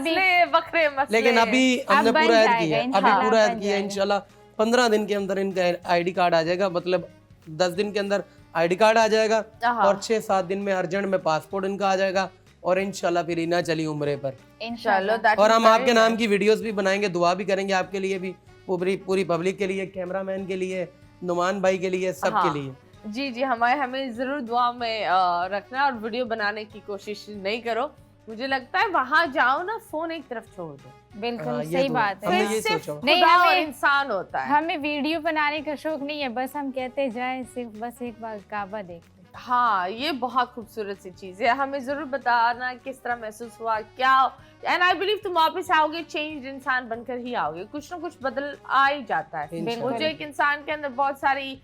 लेकिन अभी हमने पूरा ऐड किया है, अभी पूरा ऐड किया है। इंशाल्लाह 15 दिन के अंदर इनका ID कार्ड आ जाएगा, मतलब 10 दिन के अंदर ID कार्ड आ जाएगा, और 6-7 दिन में अर्जेंट में पासपोर्ट इनका आ जाएगा, और इंशाल्लाह फिर इना चली उम्रे पर इंशाल्लाह। और हम आपके नाम की वीडियोस भी बनाएंगे, दुआ भी करेंगे आपके लिए भी, पूरी पब्लिक के लिए, कैमरामैन के लिए, नुमान भाई के लिए, सबके लिए। जी जी, हमें जरूर दुआ में रखना और वीडियो बनाने की कोशिश नहीं करो। मुझे लगता है वहां जाओ ना, फोन एक तरफ छोड़ दो। बिल्कुल ये सही तो बात हमने है। ये सिर्फ सोचा। नहीं, खुदा और हमें इंसान होता है। हमें वीडियो बनाने का शौक नहीं है, बस हम कहते जाए सिर्फ बस एक बार काबा देख ले। हाँ, ये बहुत खूबसूरत सी चीज है। हमें जरूर बताना किस तरह महसूस हुआ, क्या। एंड आई बिलीव तुम वापस आओगे चेंज्ड इंसान बनकर ही आओगे। कुछ ना कुछ बदल आ ही जाता है। इंशाल्लाह। वो जो एक इंसान के अंदर बहुत सारी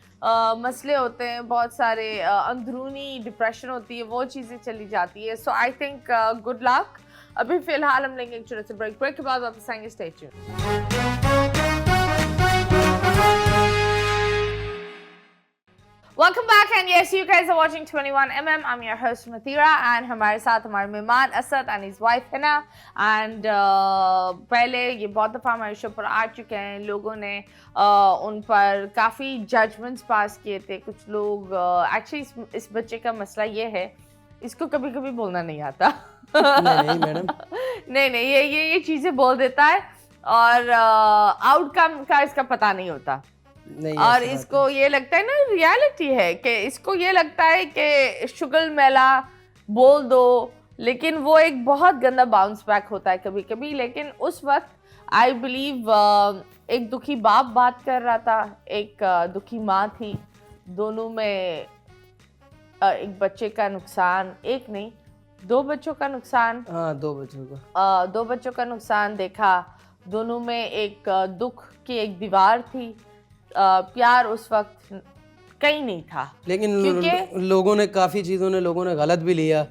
मसले होते हैं, बहुत सारे अंदरूनी डिप्रेशन होती है, वो चीजें चली जाती है। सो आई थिंक गुड लक। अभी फिलहाल हम लेंगे एक छोटे से ब्रेक के बाद वापस आएंगे। Stay tuned. Welcome back and yes, you guys are watching 21mm. I'm your host Mathira and हमारे साथ हमारे मेहमान Asad and his wife Hina and पहले ये बहुत दफ़ा हमारे शो पर आ चुके हैं। लोगों ने उन पर काफ़ी जजमेंट्स पास किए थे। कुछ लोग एक्चुअली इस बच्चे का मसला ये है, इसको कभी कभी बोलना नहीं आता। नहीं मैडम, नहीं, ये चीज़ें बोल देता है और आउटकम का इसका पता नहीं होता। नहीं, और ऐसी बात इसको ये लगता है ना, रियलिटी है कि इसको ये लगता है कि शुगल मेला बोल दो, लेकिन वो एक बहुत गंदा बाउंस बैक होता है कभी कभी। लेकिन उस वक्त आई बिलीव एक दुखी बाप बात कर रहा था, एक दुखी माँ थी, दोनों में एक बच्चे का नुकसान, एक नहीं 2 बच्चों का नुकसान। हाँ, 2 बच्चों का 2 बच्चों का नुकसान देखा। दोनों में एक दुख की एक दीवार थी। प्यार उस वक्त कहीं नहीं था। लेकिन क्योंकि लोगों ने काफी चीजों ने लोगों ने गलत भी लिया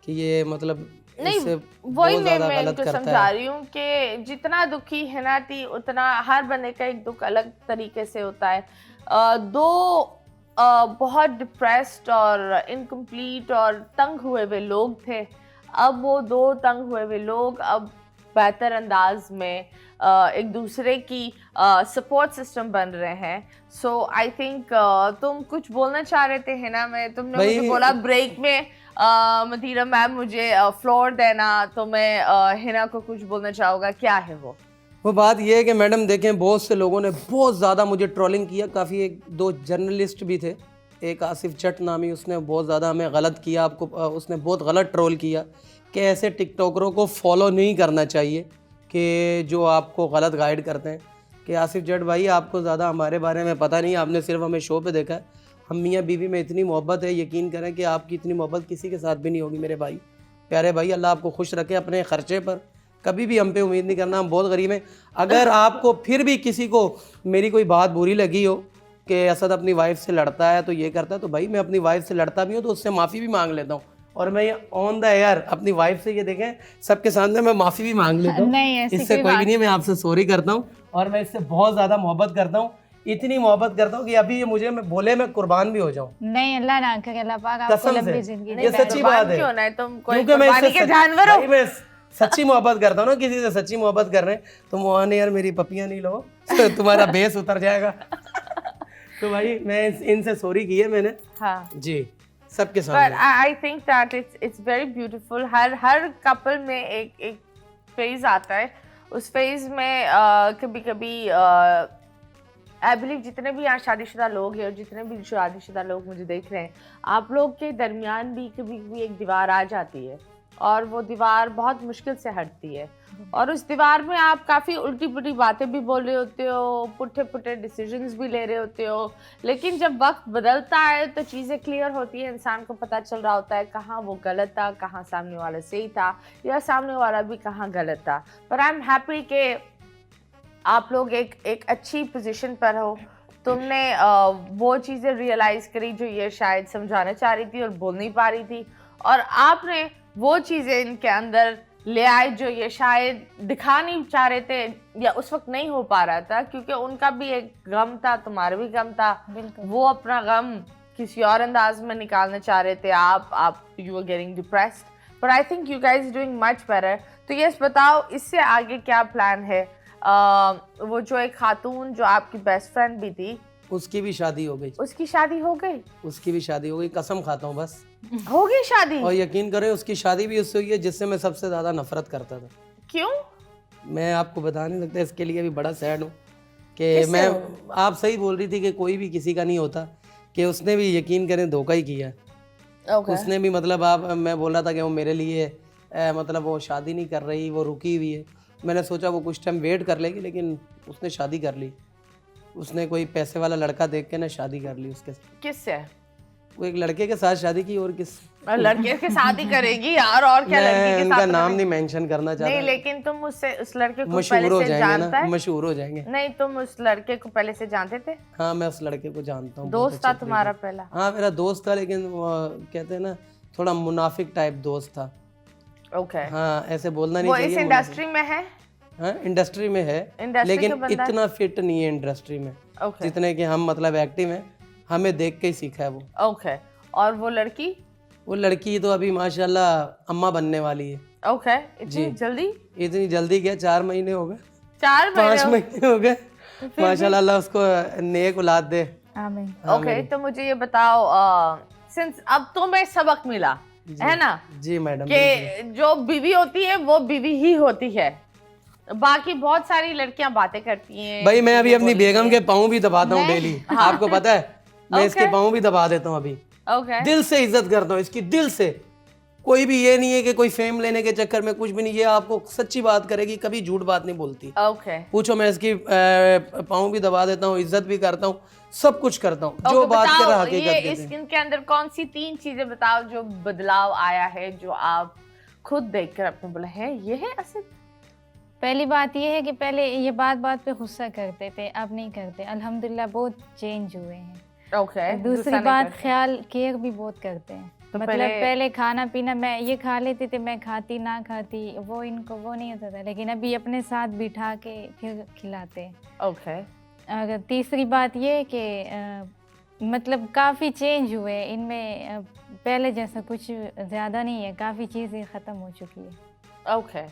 कि ये मतलब नहीं, इससे वही बहुत ज्यादा मैं गलत इनको करता समझा है। रही हूँ कि जितना दुखी हिना थी उतना हर बंदे का एक दुख अलग तरीके से होता है। 2 बहुत डिप्रेस्ड और इनकम्प्लीट और तंग हुए हुए लोग थे। अब वो 2 तंग हुए हुए लोग अब बेहतर अंदाज में एक दूसरे की सपोर्ट सिस्टम बन रहे हैं। सो आई थिंक तुम कुछ बोलना चाह रहे थे हिना में, तुमने मुझे बोला ब्रेक में मतीरा मैम मुझे फ्लोर देना, तो मैं हिना को कुछ बोलना चाहूँगा। क्या है वो बात ये है कि मैडम देखें, बहुत से लोगों ने बहुत ज़्यादा मुझे ट्रोलिंग किया। काफ़ी 1-2 जर्नलिस्ट भी थे, एक आसिफ जट नामी, उसने बहुत ज़्यादा हमें गलत किया। आपको उसने बहुत गलत ट्रोल किया कि ऐसे टिकटॉकरों को फॉलो नहीं करना चाहिए कि जो आपको गलत गाइड करते हैं। कि आसिफ जट भाई, आपको ज़्यादा हमारे बारे में पता नहीं, आपने सिर्फ हमें शो पे देखा है। हम मियाँ बीवी में इतनी मोहब्बत है, यकीन करें कि आपकी इतनी मोहब्बत किसी के साथ भी नहीं होगी। मेरे भाई, प्यारे भाई, अल्लाह आपको खुश रखे अपने ख़र्चे पर। कभी भी हम पे उम्मीद नहीं करना, हम बहुत गरीब हैं। अगर आपको फिर भी किसी को मेरी कोई बात बुरी लगी हो कि असद अपनी वाइफ से लड़ता है तो ये करता है, तो भाई मैं अपनी वाइफ से लड़ता भी हूँ तो उससे माफ़ी भी मांग लेता हूँ। और मैं ये ऑन द एयर अपनी वाइफ से, ये देखें सबके सामने, मैं माफ़ी भी मांग लेता हूँ। नहीं, ऐसी इससे कोई भी नहीं, मैं आपसे सॉरी करता हूँ और मैं इससे बहुत ज़्यादा मोहब्बत करता हूँ। इतनी मोहब्बत करता हूँ कि अभी ये मुझे मैं बोले मैं कुर्बान भी हो जाऊँ। नहीं, अल्लाह ना करे, अल्लाह पाक आपको कसम लंबी से, जिंदगी ये दे। सच्ची बात है। क्यों ना, तुम कोई क्योंकि मैं कुर्बानी इससे के जानवर हो। भाई मैं सच्ची मोहब्बत करता हूँ ना, किसी से सच्ची मोहब्बत कर रहे हैं तो मोहन यार मेरी पपियां नहीं लो तो तुम्हारा बेस उतर जाएगा। तो भाई मैं इनसे सॉरी की है मैंने। हाँ जी, सबके But सामने। I think that it's very beautiful. Her couple में एक फेज आता है। उस फेज में कभी कभी आई बिलीव जितने भी यहाँ शादीशुदा लोग हैं और जितने भी शादीशुदा लोग मुझे देख रहे हैं, आप लोग के दरमियान भी कभी कभी एक दीवार आ जाती है और वो दीवार बहुत मुश्किल से हटती है। और उस दीवार में आप काफ़ी उल्टी पुल्टी बातें भी बोल रहे होते हो, पुट्ठे पुट्ठे डिसीजंस भी ले रहे होते हो, लेकिन जब वक्त बदलता है तो चीज़ें क्लियर होती है। इंसान को पता चल रहा होता है कहाँ वो गलत था, कहाँ सामने वाला सही था, या सामने वाला भी कहाँ गलत था। पर आई एम हैप्पी कि आप लोग एक अच्छी पोजीशन पर हो। तुमने वो चीज़ें रियलाइज़ करी जो ये शायद समझाना चाह रही थी और बोल नहीं पा रही थी, और आपने वो चीज़ें इनके अंदर ले आए जो ये शायद दिखा नहीं चाह रहे थे या उस वक्त नहीं हो पा रहा था, क्योंकि उनका भी एक गम था, तुम्हारा भी गम था। वो अपना गम किसी और अंदाज में निकालना चाह रहे थे। आप you are getting depressed, but I think you guys doing much better. तो यस, बताओ इससे आगे क्या प्लान है? वो जो एक खातून जो आपकी बेस्ट फ्रेंड भी थी, उसकी भी शादी हो गई। उसकी शादी हो गई? उसकी भी शादी हो गई, कसम खाता हूँ बस। हो गई शादी? और यकीन करें उसकी शादी भी उससे हुई है जिससे मैं सबसे ज्यादा नफरत करता था। क्यों? मैं आपको बता नहीं सकता, इसके लिए भी बड़ा सैड हूँ कि मैं, आप सही बोल रही थी कि कोई भी किसी का नहीं होता, कि उसने भी यकीन करें धोखा ही किया। ओके उसने भी मतलब मैं बोल रहा था कि वो मेरे लिए मतलब वो शादी नहीं कर रही, वो रुकी हुई है। मैंने सोचा वो कुछ टाइम वेट कर लेगी, लेकिन उसने शादी कर ली। उसने कोई पैसे वाला लड़का देख के ना शादी कर ली उसके साथ। किससे? वो एक लड़के के साथ शादी की, और किस लड़के के साथ ही करेगी यार, और क्या लड़की मैं के उनका साथ नाम नहीं मेंशन करना नहीं, चाहता। लेकिन तुम उससे उस लड़के को मशहूर पहले हो से जाएंगे जानता ना, है? मशहूर हो जाएंगे। नहीं, तुम उस लड़के को पहले से जानते थे? हाँ, मैं उस लड़के को जानता हूँ। बहुत दोस्त था अच्छे तुम्हारा तरीके पहला? से। हाँ, मेरा दोस्त था, लेकिन वो कहते हैं ना थोड़ा मुनाफिक टाइप दोस्त था। ओके। हाँ, ऐसे बोलना नहीं वो चाहिए। इस इंडस्ट्री में है? हाँ, इंडस्ट्री में है, इंडस्ट्री का लेकिन बंदा है? इतना फिट नहीं है इंडस्ट्री में ओके जितने कि हम मतलब एक्टिव हैं। हमें देख के ही सीखा है वो। ओके। और वो लड़की? वो लड़की तो अभी माशाल्लाह अम्मा बनने वाली है। ओके, इतनी जल्दी? इतनी जल्दी क्या, 4 महीने हो गए, 4 5 महीने? महीने हो गए। माशाल्लाह, अल्लाह उसको नेक औलाद दे। आमीन। ओके, तो मुझे ये बताओ, सिंस अब तुम्हें सबक मिला है ना जी मैडम। कि जो बीवी होती है वो बीवी ही होती है, बाकी बहुत सारी लड़कियां बातें करती हैं। भाई मैं अभी अपनी बेगम के पाँव भी दबाता हूँ डेली, आपको पता है। मैं इसके पाँव भी दबा देता हूँ अभी। ओके दिल से इज्जत करता हूँ इसकी, दिल से। कोई भी ये नहीं है कि कोई फेम लेने के चक्कर में, कुछ भी नहीं। ये आपको सच्ची बात करेगी, कभी झूठ बात नहीं बोलती। ओके पूछो, मैं इसकी पाँव भी दबा देता हूँ, इज्जत भी करता हूँ, सब कुछ करता हूँ जो बात कर रहा ये इनके अंदर कौन सी 3 चीजें बताओ जो बदलाव आया है, जो आप खुद देखकर अपने बोला है ये है असल? पहली बात ये है कि पहले ये बात बात पे गुस्सा करते थे, अब नहीं करते। अल्हम्दुलिल्लाह बहुत चेंज हुए हैं। ओके। दूसरी बात, ख्याल केयर भी बहुत करते हैं। तो मतलब पहले खाना पीना मैं ये खा लेती थी, मैं खाती ना खाती, वो इनको वो नहीं होता था, लेकिन अभी अपने साथ बिठा के फिर खिलाते हैं। ओके। और तीसरी बात ये कि मतलब काफ़ी चेंज हुए इनमें। पहले जैसा कुछ ज़्यादा नहीं है, काफ़ी चीज़ें ख़त्म हो चुकी है। ओके,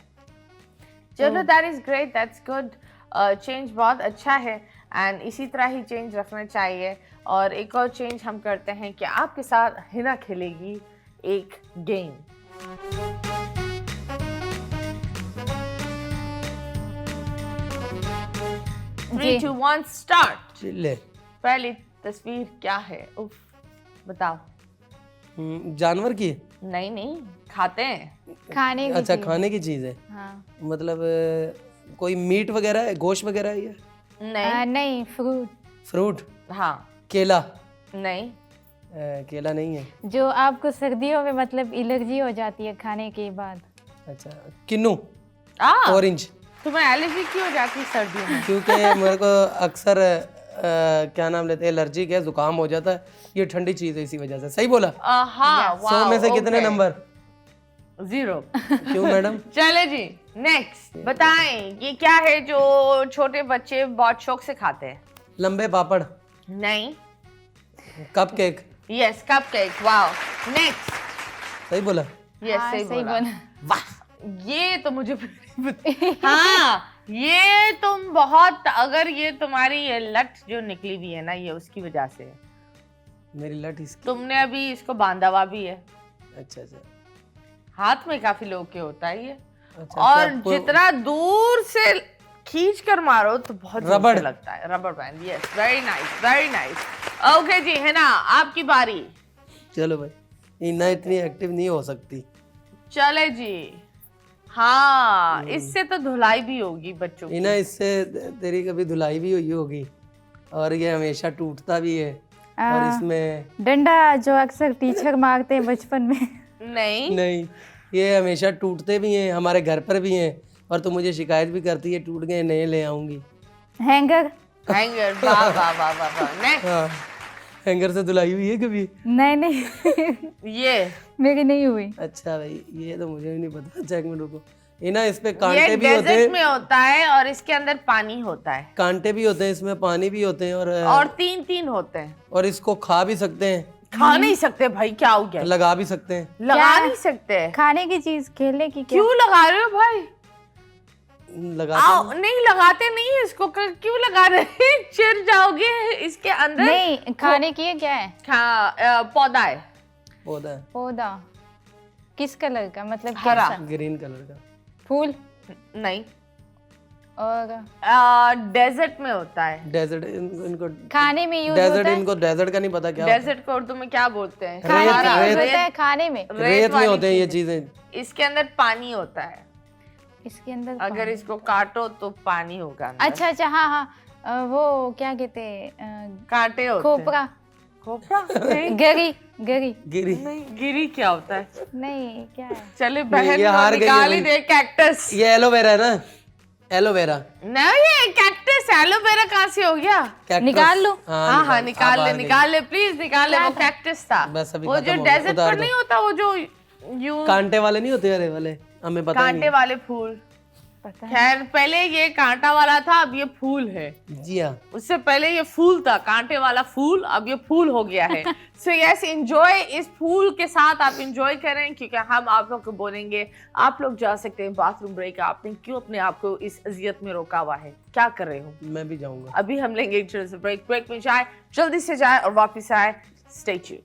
चलो that is great, that's good. Change बहुत अच्छा है एंड इसी तरह ही चेंज रखना चाहिए। और एक और चेंज हम करते हैं कि आपके साथ हिना खेलेगी एक गेम। 3, 2, 1 स्टार्ट। ले। पहली तस्वीर क्या है? उफ, बताओ। जानवर की? नहीं नहीं, खाते हैं। खाने की अच्छा, चीज़। खाने की चीज है। हाँ। मतलब कोई मीट वगैरह है, गोश्त वगैरह है? नहीं। नहीं, फ्रूट। फ्रूट? हाँ। केला? नहीं। केला नहीं है। जो आपको सर्दियों में मतलब एलर्जी हो जाती है खाने के बाद। अच्छा, किन्नू? ऑरेंज? तुम्हें एलर्जी क्यों हो जाती है सर्दियों में? क्योंकि मेरे को अक्सर क्या नाम लेते हैं, एलर्जी के जुकाम हो जाता है। ये ठंडी चीज है, इसी वजह से। सही बोला? हाँ। 100 में से कितने नंबर? 0। क्यों मैडम? चले जी, नेक्स्ट बताएं, ये क्या है जो छोटे बच्चे बहुत शौक से खाते हैं? लंबे पापड़? नहीं। Cup cake? Yes, cup cake. Wow. Next. सही बोला? यस, हाँ, सही बोला। बोला। वाह, ये तो मुझे हाँ, ये तुम बहुत, अगर ये तुम्हारी ये लट जो निकली हुई है ना, ये उसकी वजह से है। मेरी लट इसकी? तुमने अभी इसको बांधा हुआ भी है। अच्छा अच्छा। हाथ में काफी लोग के होता है ये। अच्छा, और तो आपको जितना दूर से खींच कर मारो तो बहुत जोर रबड़ से लगता है। Rubber band. Yes, very nice, very nice. Okay जी, है ना आपकी बारी। चलो भाई, इना इतनी एक्टिव नहीं हो सकती। चले जी। हाँ, इससे तो धुलाई भी होगी बच्चों की। इना इससे तेरी कभी धुलाई भी हुई होगी, और ये हमेशा टूटता भी है। और इसमें डंडा जो अक्सर टीचर मारते हैं बचपन में। नहीं नहीं, ये हमेशा टूटते भी हैं, हमारे घर पर भी हैं। और तो मुझे शिकायत भी करती है, टूट गए नए ले आऊंगी। हैंगर। हैंगर। वाह वाह वाह वाह वाह। नेक्स्ट। हाँ, हैंगर से धुलाई हुई है कभी? नहीं ये मेरी नहीं हुई। अच्छा भाई, ये तो मुझे भी नहीं पता। चेक में रुको। ये ना इस पे ये कांटे भी होते डेजर्ट हैं, में होता है और इसके अंदर पानी होता है कांटे भी होते हैं, इसमें पानी भी होते हैं, और 3 होते हैं। और इसको खा भी सकते हैं, खा नहीं सकते भाई, क्या हो गया? लगा भी सकते हैं। लगा क्या? नहीं सकते। खाने की चीज, खेलने की क्या? क्यों लगा रहे हो भाई? लगाते आओ, नहीं लगाते नहीं है इसको। क्यों लगा रहे हैं? चिर जाओगे। इसके अंदर नहीं, खाने की है क्या है? हाँ, पौधा है। पौधा है, पौधा। किस कलर का, मतलब हरा। कैसा? ग्रीन कलर का। फूल? नहीं। और डेजर्ट में होता है। डेजर्ट इनको खाने में यूज डेजर्ट होता है। इनको डेजर्ट का नहीं पता क्या डेजर्ट को उर्दू में क्या बोलते हैं? खाने में रेत- यूज होता है, खाने में। रेत में वाली होते हैं ये चीज़ है। चीजें। इसके अंदर पानी होता है, इसके अंदर अगर इसको काटो तो पानी होगा अंदर। अच्छा अच्छा, हाँ हाँ, वो क्या कहते हैं, कांटे होते हैं। खोपरा, खोपरा नहीं, गरी, गरी गिरी नहीं, गिरी क्या होता है? नहीं, क्या है? चले बहन ये हार गई है निकाल ही भाई। दे। कैक्टस ये एलोवेरा है ना, एलोवेरा नहीं, ये कैक्टस एलोवेरा कहाँ से हो गया? कैक्टस। निकाल लो। हाँ हाँ, निकाल आप ले हार गई। निकाल ले प्लीज, निकाल ले। वो कैक्टस था, बस अभी वो खत्म जो हो गया, डेजर्ट उतार पर दो। नहीं होता, वो जो यूं कांटे वाले नहीं होते, हरे वाले, हमें पता कांटे नहीं। वाले फूल। पता है। खैर पहले ये कांटा वाला था, अब ये फूल है। जी हाँ, उससे पहले ये फूल था, कांटे वाला फूल, अब ये फूल हो गया है। सो यस, एंजॉय, इस फूल के साथ आप एंजॉय करें, क्योंकि हम आप लोग को बोलेंगे आप लोग जा सकते हैं बाथरूम ब्रेक। आपने क्यों अपने आप को इस अजियत में रोका हुआ है? क्या कर रहे हो? मैं भी जाऊंगा। अभी हम लेंगे एक छोटे से ब्रेक। ब्रेक में जाए, जल्दी से जाए और वापस आए। Stay tuned.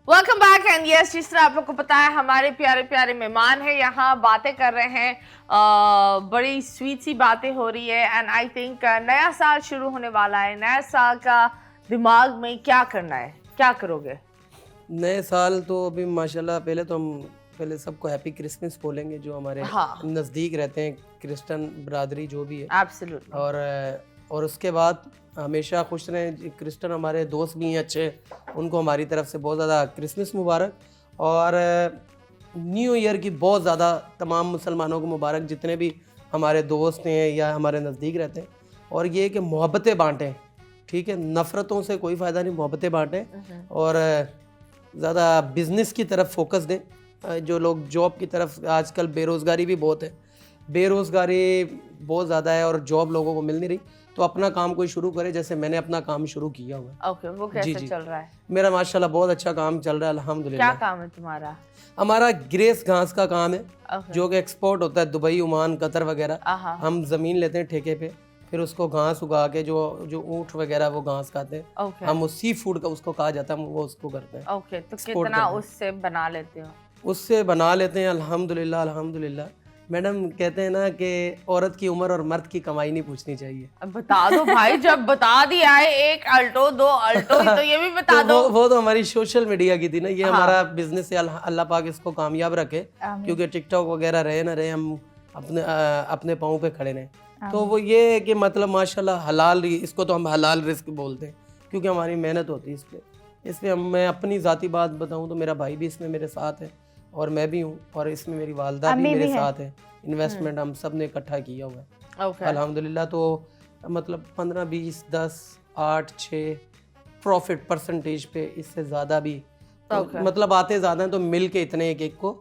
Welcome back and yes, जिस तरह आप लोग को पता है हमारे प्यारे प्यारे मेहमान हैं यहाँ, बातें कर रहे हैं, बड़ी स्वीट सी बातें हो रही है। एंड आई थिंक नया साल शुरू होने वाला है, नया साल का दिमाग में क्या करना है, क्या करोगे? नए साल तो अभी माशाल्लाह, पहले तो हम पहले सबको हैप्पी क्रिसमस बोलेंगे जो हमारे हाँ। नज़दीक रहते हैं, क्रिश्चियन बरादरी जो भी है। एब्सोल्युटली। और उसके बाद हमेशा खुश रहें। क्रिश्चियन हमारे दोस्त भी हैं अच्छे, उनको हमारी तरफ से बहुत ज़्यादा क्रिसमस मुबारक, और न्यू ईयर की बहुत ज़्यादा तमाम मुसलमानों को मुबारक, जितने भी हमारे दोस्त हैं या हमारे नज़दीक रहते हैं। और ये कि मोहब्बतें बांटें, ठीक है, नफ़रतों से कोई फ़ायदा नहीं, मोहब्बतें बांटें और ज़्यादा बिज़नेस की तरफ फोकस दें। जो लोग जॉब की तरफ, आजकल बेरोज़गारी भी बहुत है, बेरोज़गारी बहुत ज़्यादा है और जॉब लोगों को मिल नहीं रही, तो अपना काम कोई शुरू करे, जैसे मैंने अपना काम शुरू किया हुआ है। ओके, वो कैसे जी। चल रहा है? मेरा माशाल्लाह बहुत अच्छा काम चल रहा है, क्या अल्हम्दुलिल्लाह। काम है तुम्हारा? हमारा ग्रेस घास का काम है, ओके। जो कि एक्सपोर्ट होता है दुबई, ओमान, कतर वगैरह। आहा। हम ज़मीन लेते हैं ठेके पे, फिर उसको घास उगा के, जो ऊँट वगैरह वो घास खाते हैं, ओके। हम उस सी फूड का उसको कहा जाता है, हम वो उसको करते हैं, ओके, तो Export कितना करते हैं। उससे बना लेते हो? उससे बना लेते हैं अल्हम्दुलिल्लाह अल्हम्दुलिल्लाह। मैडम कहते हैं ना कि औरत की उम्र और मर्द की कमाई नहीं पूछनी चाहिए। अब बता दो भाई, जब बता दिया है, एक अल्टो दो अल्टो, तो ये भी बता तो दो। वो तो हमारी सोशल मीडिया की थी ना, ये हाँ। हमारा बिजनेस है, अल्लाह पाक इसको कामयाब रखे, आमीन। क्योंकि टिकटॉक वगैरह रहे ना रहे, हम अपने पाँव पे खड़े रहें। तो वो ये है कि मतलब माशाल्लाह हलाल, इसको तो हम हलाल रिस्क बोलते हैं, क्योंकि हमारी मेहनत होती है इस पे मैं अपनी ज़ाती बात बताऊं तो मेरा भाई भी इसमें मेरे साथ है और मैं भी हूँ, और इसमें मेरी वालदा भी मेरे साथ है। इन्वेस्टमेंट हम सब ने इकट्ठा किया हुआ है ओके। अल्हम्दुलिल्लाह। तो मतलब 15, 20, 10, 8, 6 प्रॉफिट परसेंटेज पे, इससे ज़्यादा भी तो मतलब आते ज़्यादा हैं, तो मिल के इतने एक एक को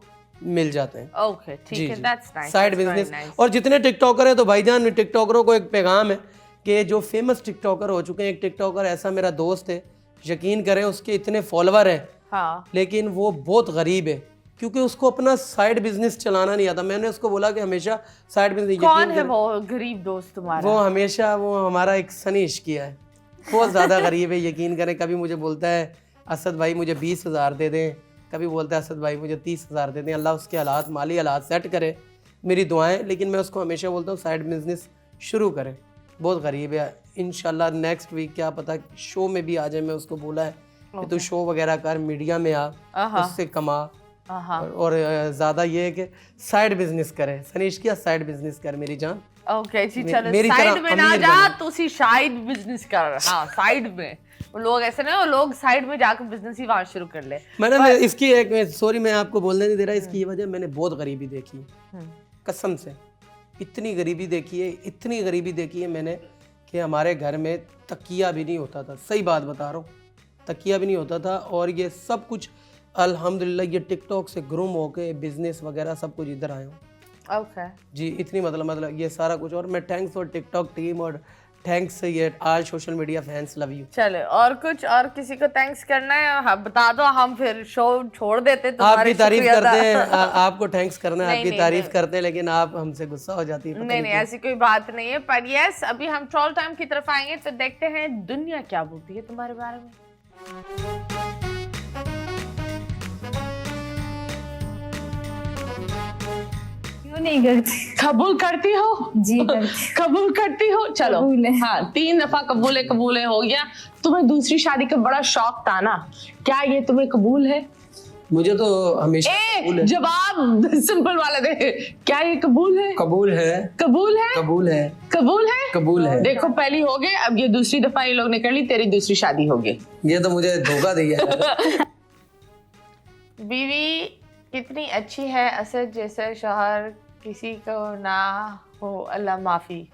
मिल जाते हैं। ओके, ठीक है, दैट्स नाइस। Side business. और जितने टिकटॉकर हैं, तो भाईजान टिकटॉकरों को एक पैगाम है कि जो फेमस टिकटॉकर हो चुके हैं, एक टिकटॉकर ऐसा मेरा दोस्त है, यकीन करें उसके इतने फॉलोवर हैं, हाँ। लेकिन वो बहुत गरीब है, क्योंकि उसको अपना साइड बिजनेस चलाना नहीं आता। मैंने उसको बोला कि हमेशा साइड बिजनेस। कौन है वो गरीब दोस्त तुम्हारा? वो हमेशा, वो हमारा एक सनी इश्किया है, बहुत ज़्यादा गरीब है, यकीन करें। कभी मुझे बोलता है असद भाई मुझे 20,000 दे दें, कभी बोलता है असद भाई मुझे 30,000 दे दें। अल्लाह उसके हालात, माली हालात सेट करे, मेरी दुआएं। लेकिन मैं उसको हमेशा बोलता हूँ साइड बिजनेस शुरू करें, बहुत गरीब है। इंशाल्लाह नेक्स्ट वीक क्या पता शो में भी आ जाए, मैं उसको बोला है कि तू शो वगैरह कर, मीडिया में आ, उससे कमा। और ज़्यादा ये है कि साइड बिजनेस करे, सनीश किया साइड बिजनेस कर मेरी जान। ओके जी, चलो मेरी साइड तरह में ना अमीर जा, बनो। तू सी शाइड बिजनेस कर। हाँ, साइड में वो लोग ऐसे नहीं, वो लोग साइड में जाकर बिजनेस ही वहां शुरू कर ले। मैडम इसकी एक, सॉरी मैं आपको बोलने नहीं दे रहा, इसकी वजह मैंने बहुत गरीबी देखी, कसम से इतनी गरीबी देखी है, इतनी गरीबी देखी है मैंने कि हमारे घर में तकिया भी नहीं होता था। सही बात बता रहा हूँ, तकिया भी नहीं होता था। और ये सब कुछ अल्हम्दुलिल्लाह ये टिकटॉक से ग्रूम होके बिजनेस वगैरह सब कुछ इधर आया हूँ। ओके जी, इतनी मतलब ये सारा कुछ। और मैं थैंक्स फॉर टिकटॉक टीम, और थैंक्स ये all social media fans, love you. चले, और कुछ और किसी को थैंक्स करना है? हाँ, बता दो, हम फिर शो छोड़ देते। आपकी तारीफ करते हैं, आपको थैंक्स करना है, नहीं, आपकी नहीं, तारीफ नहीं। करते हैं, लेकिन आप हमसे गुस्सा हो जाती है। पता नहीं नहीं, ऐसी कोई बात नहीं है। पर यस, अभी हम ट्रोल टाइम की तरफ आएंगे, तो देखते हैं दुनिया क्या बोलती है तुम्हारे बारे में। क्यों नहीं करती? कबूल करती हो? जी करती। कबूल करती हो? चलो कबूल है। हाँ, 3 दफा कबूल है हो गया। तुम्हें दूसरी शादी का बड़ा शौक था ना, क्या ये तुम्हें कबूल है? मुझे तो हमेशा कबूल है। जवाब सिंपल वाला दे, क्या ये कबूल है? कबूल है। कबूल है? कबूल है। कबूल है? कबूल है। देखो पहली हो गई, अब ये दूसरी दफा ये लोग ने कर ली, तेरी दूसरी शादी हो गई। ये तो मुझे धोखा दिया है। बीवी कितनी अच्छी है, असद जैसा शौहर किसी को ना हो, अल्लाह माफी।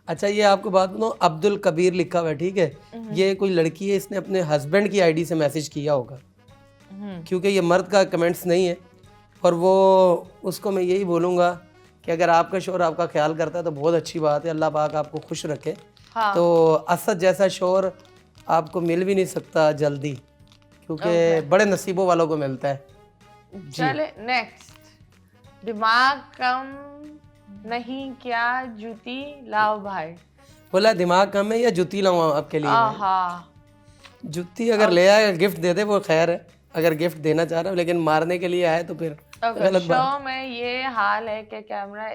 अच्छा, ये आपको बात बताऊं, अब्दुल कबीर लिखा हुआ है, ठीक है। ये कोई लड़की है, इसने अपने हस्बैंड की आईडी से मैसेज किया होगा, क्योंकि ये मर्द का कमेंट्स नहीं है। और वो उसको मैं यही बोलूँगा कि अगर आपका शौहर आपका ख्याल करता है तो बहुत अच्छी बात है, अल्लाह पाक आपको खुश रखे। हाँ। तो असद जैसा शौहर आपको मिल भी नहीं सकता जल्दी, क्योंकि बड़े नसीबों वालों को मिलता है। चले नेक्स्ट, दिमाग कम नहीं क्या जूती लाओ भाई। बोला दिमाग कम है या जूती लाऊं आपके लिए? आहा, जूती अगर ले आए गिफ्ट दे दे वो खैर है, अगर गिफ्ट देना चाह रहा हूँ, लेकिन मारने के लिए आए तो फिर गलत बात। शो में ये हाल है कि कैमरा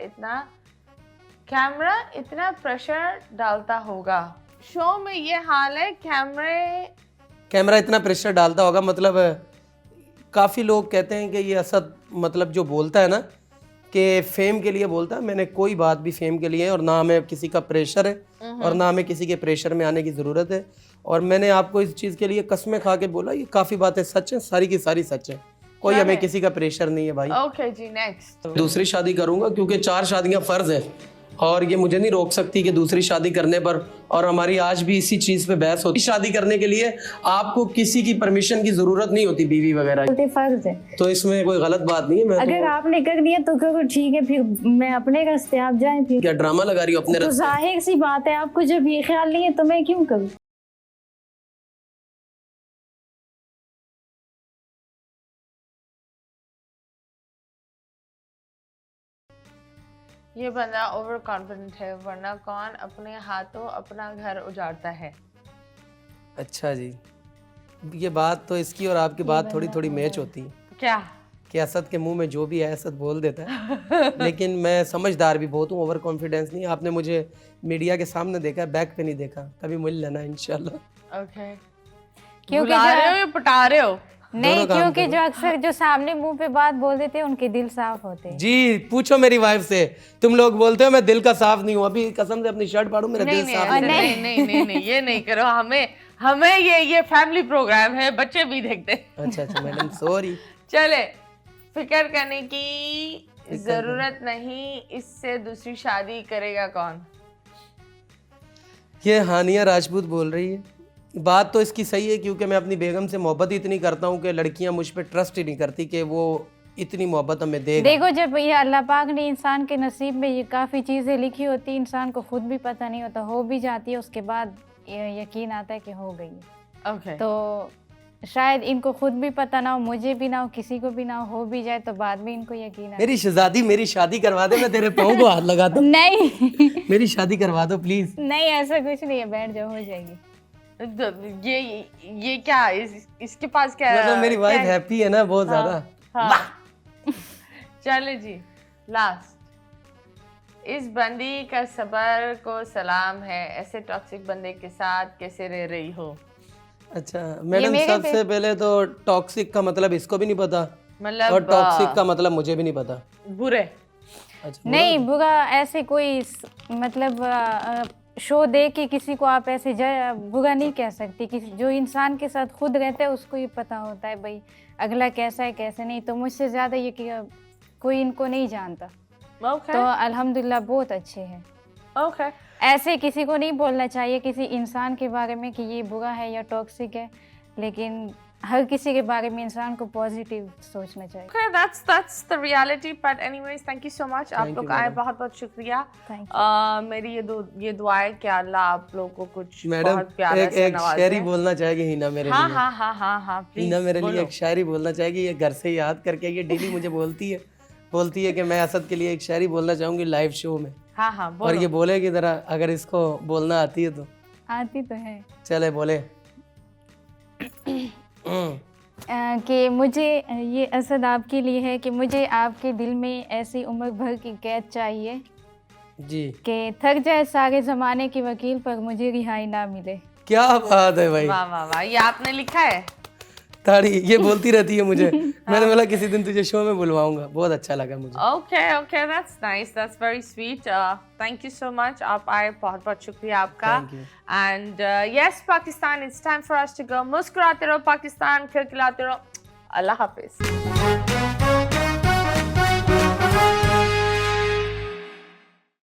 इतना प्रेशर डालता होगा। शो में ये हाल है, कैमरा इतना प्रेशर डालता होगा, मतलब काफ़ी लोग कहते हैं कि ये असद मतलब जो बोलता है ना कि फेम के लिए बोलता है। मैंने कोई बात भी फेम के लिए है, और ना हमें किसी का प्रेशर है और ना हमें किसी के प्रेशर में आने की ज़रूरत है। और मैंने आपको इस चीज़ के लिए कसमें खा के बोला, ये काफ़ी बातें सच हैं, सारी की सारी सच है, कोई हमें किसी का प्रेशर नहीं है भाई। ओके जी, नेक्स्ट। दूसरी शादी करूंगा क्योंकि 4 शादियां फ़र्ज है, और ये मुझे नहीं रोक सकती कि दूसरी शादी करने पर, और हमारी आज भी इसी चीज़ पे बहस होती। शादी करने के लिए आपको किसी की परमिशन की ज़रूरत नहीं होती, बीवी वगैरह की। फर्ज है, तो इसमें कोई गलत बात नहीं है। मैं अगर आपने कर दिया तो करो, ठीक है, फिर मैं अपने रास्ते, आप जाएं फिर। क्या ड्रामा लगा रही हो अपने तो रास्ते? जाहिर सी बात है, आपको जब ये ख्याल नहीं है तो मैं क्यों करूँ? ये बंदा ओवर कॉन्फिडेंट है, वरना कौन अपने हाथों अपना घर उजाड़ता है। अच्छा जी, ये बात तो इसकी और आपकी बात थोड़ी थोड़ी मैच होती है क्या? कि असद के मुंह में जो भी है असद बोल देता है। लेकिन मैं समझदार भी बहुत हूँ, ओवर कॉन्फिडेंस नहीं। आपने मुझे मीडिया के सामने देखा है, बैक पे नहीं देखा। कभी मिल लेना इंशाल्लाह। ओके, क्योंकि बुला रहे हो या पटा रहे हो? नहीं, क्योंकि जो अक्सर जो सामने मुंह पे बात बोल देते हैं उनके दिल साफ होते हैं। जी, पूछो मेरी वाइफ से। तुम लोग बोलते हो मैं दिल का साफ नहीं हूँ, अभी कसम से अपनी शर्ट फाड़ू, मेरा दिल साफ नहीं नहीं नहीं नहीं, ये नहीं करो। हमें ये फैमिली प्रोग्राम है, बच्चे भी देखते हैं। अच्छा मैडम, सॉरी। चले, फिक्र करने की जरूरत नहीं, इससे दूसरी शादी करेगा कौन? ये हानिया राजपूत बोल रही है। बात तो इसकी सही है, क्योंकि मैं अपनी बेगम से मोहब्बत ही इतनी करता हूँ कि लड़कियां मुझ पे ट्रस्ट ही नहीं करती कि वो इतनी मोहब्बत हमें देगा। देखो, जब ये अल्लाह पाक ने इंसान के नसीब में ये काफ़ी चीज़ें लिखी होती, इंसान को खुद भी पता नहीं होता, हो भी जाती है, उसके बाद यकीन आता है कि हो गई है। ओके, तो शायद इनको खुद भी पता ना हो, मुझे भी ना हो, किसी को भी ना हो भी जाए तो बाद में इनको यकीन आता है। मेरी शहजादी, मेरी शादी करवा दे, मैं तेरे पाँव को हाथ लगाता हूँ। नहीं मेरी शादी करवा दो प्लीज। नहीं, ऐसा कुछ नहीं है, बैठ जाओ, हो जाएगी। ये क्या इसके पास क्या मतलब मेरी वाइफ क्या- हैप्पी है ना बहुत ज्यादा। हाँ। चले जी, लास्ट। इस बंदी का सबर को सलाम है, ऐसे टॉक्सिक बंदे के साथ कैसे रह रही हो? अच्छा मैडम, सबसे पहले तो टॉक्सिक का मतलब इसको भी नहीं पता, मतलब और टॉक्सिक का मतलब मुझे भी नहीं पता। बुरे? अच्छा, नहीं, बुरा ऐसे कोई मतलब शो दे के किसी को आप ऐसे बुरा नहीं कह सकती। किसी जो इंसान के साथ खुद रहता है उसको ही पता होता है भाई अगला कैसा है कैसे नहीं। तो मुझसे ज़्यादा ये कि कोई इनको नहीं जानता। Okay. तो अल्हम्दुलिल्लाह बहुत अच्छे हैं। Okay. ऐसे किसी को नहीं बोलना चाहिए किसी इंसान के बारे में कि ये बुरा है या टॉक्सिक है, लेकिन हर किसी के बारे में इंसान को पॉजिटिव सोचना चाहिए। Okay, that's the reality. But anyways, thank you so much. आप लोग आए, बहुत बहुत शुक्रिया। मेरी ये दुआ है कि अल्लाह आप लोगों को कुछ मैडम बहुत प्यारा से एक शायरी बोलना चाहेगी हिना मेरे लिए। हाँ, हिना मेरे लिए एक शायरी बोलना चाहेगी। ये घर से याद करके ये डेली मुझे बोलती है कि मैं असद के लिए एक शायरी बोलना चाहूंगी लाइव शो में। हाँ बोलो। और ये बोलेगी जरा, अगर इसको बोलना आती है तो। आती तो है। चले बोले। कि मुझे ये असद आपके लिए है कि मुझे आपके दिल में ऐसी उम्र भर की कैद चाहिए जी। कि थक जाए सारे ज़माने के वकील पर मुझे रिहाई ना मिले। क्या बात है भाई, वाह वाह वाह, ये आपने लिखा है? ताड़ी ये बोलती रहती है मुझे। मैंने बोला किसी दिन तुझे शो में बुलवाऊंगा, बहुत अच्छा लगा मुझे। Okay, okay, that's nice. That's very sweet. Thank you so much. आप आए, बहुत बहुत शुक्रिया आपका। Thank you. And yes, Pakistan, it's time for us to go. मुस्कुराते रहो पाकिस्तान, खिलखिलाते रहो। अल्लाह हाफिज।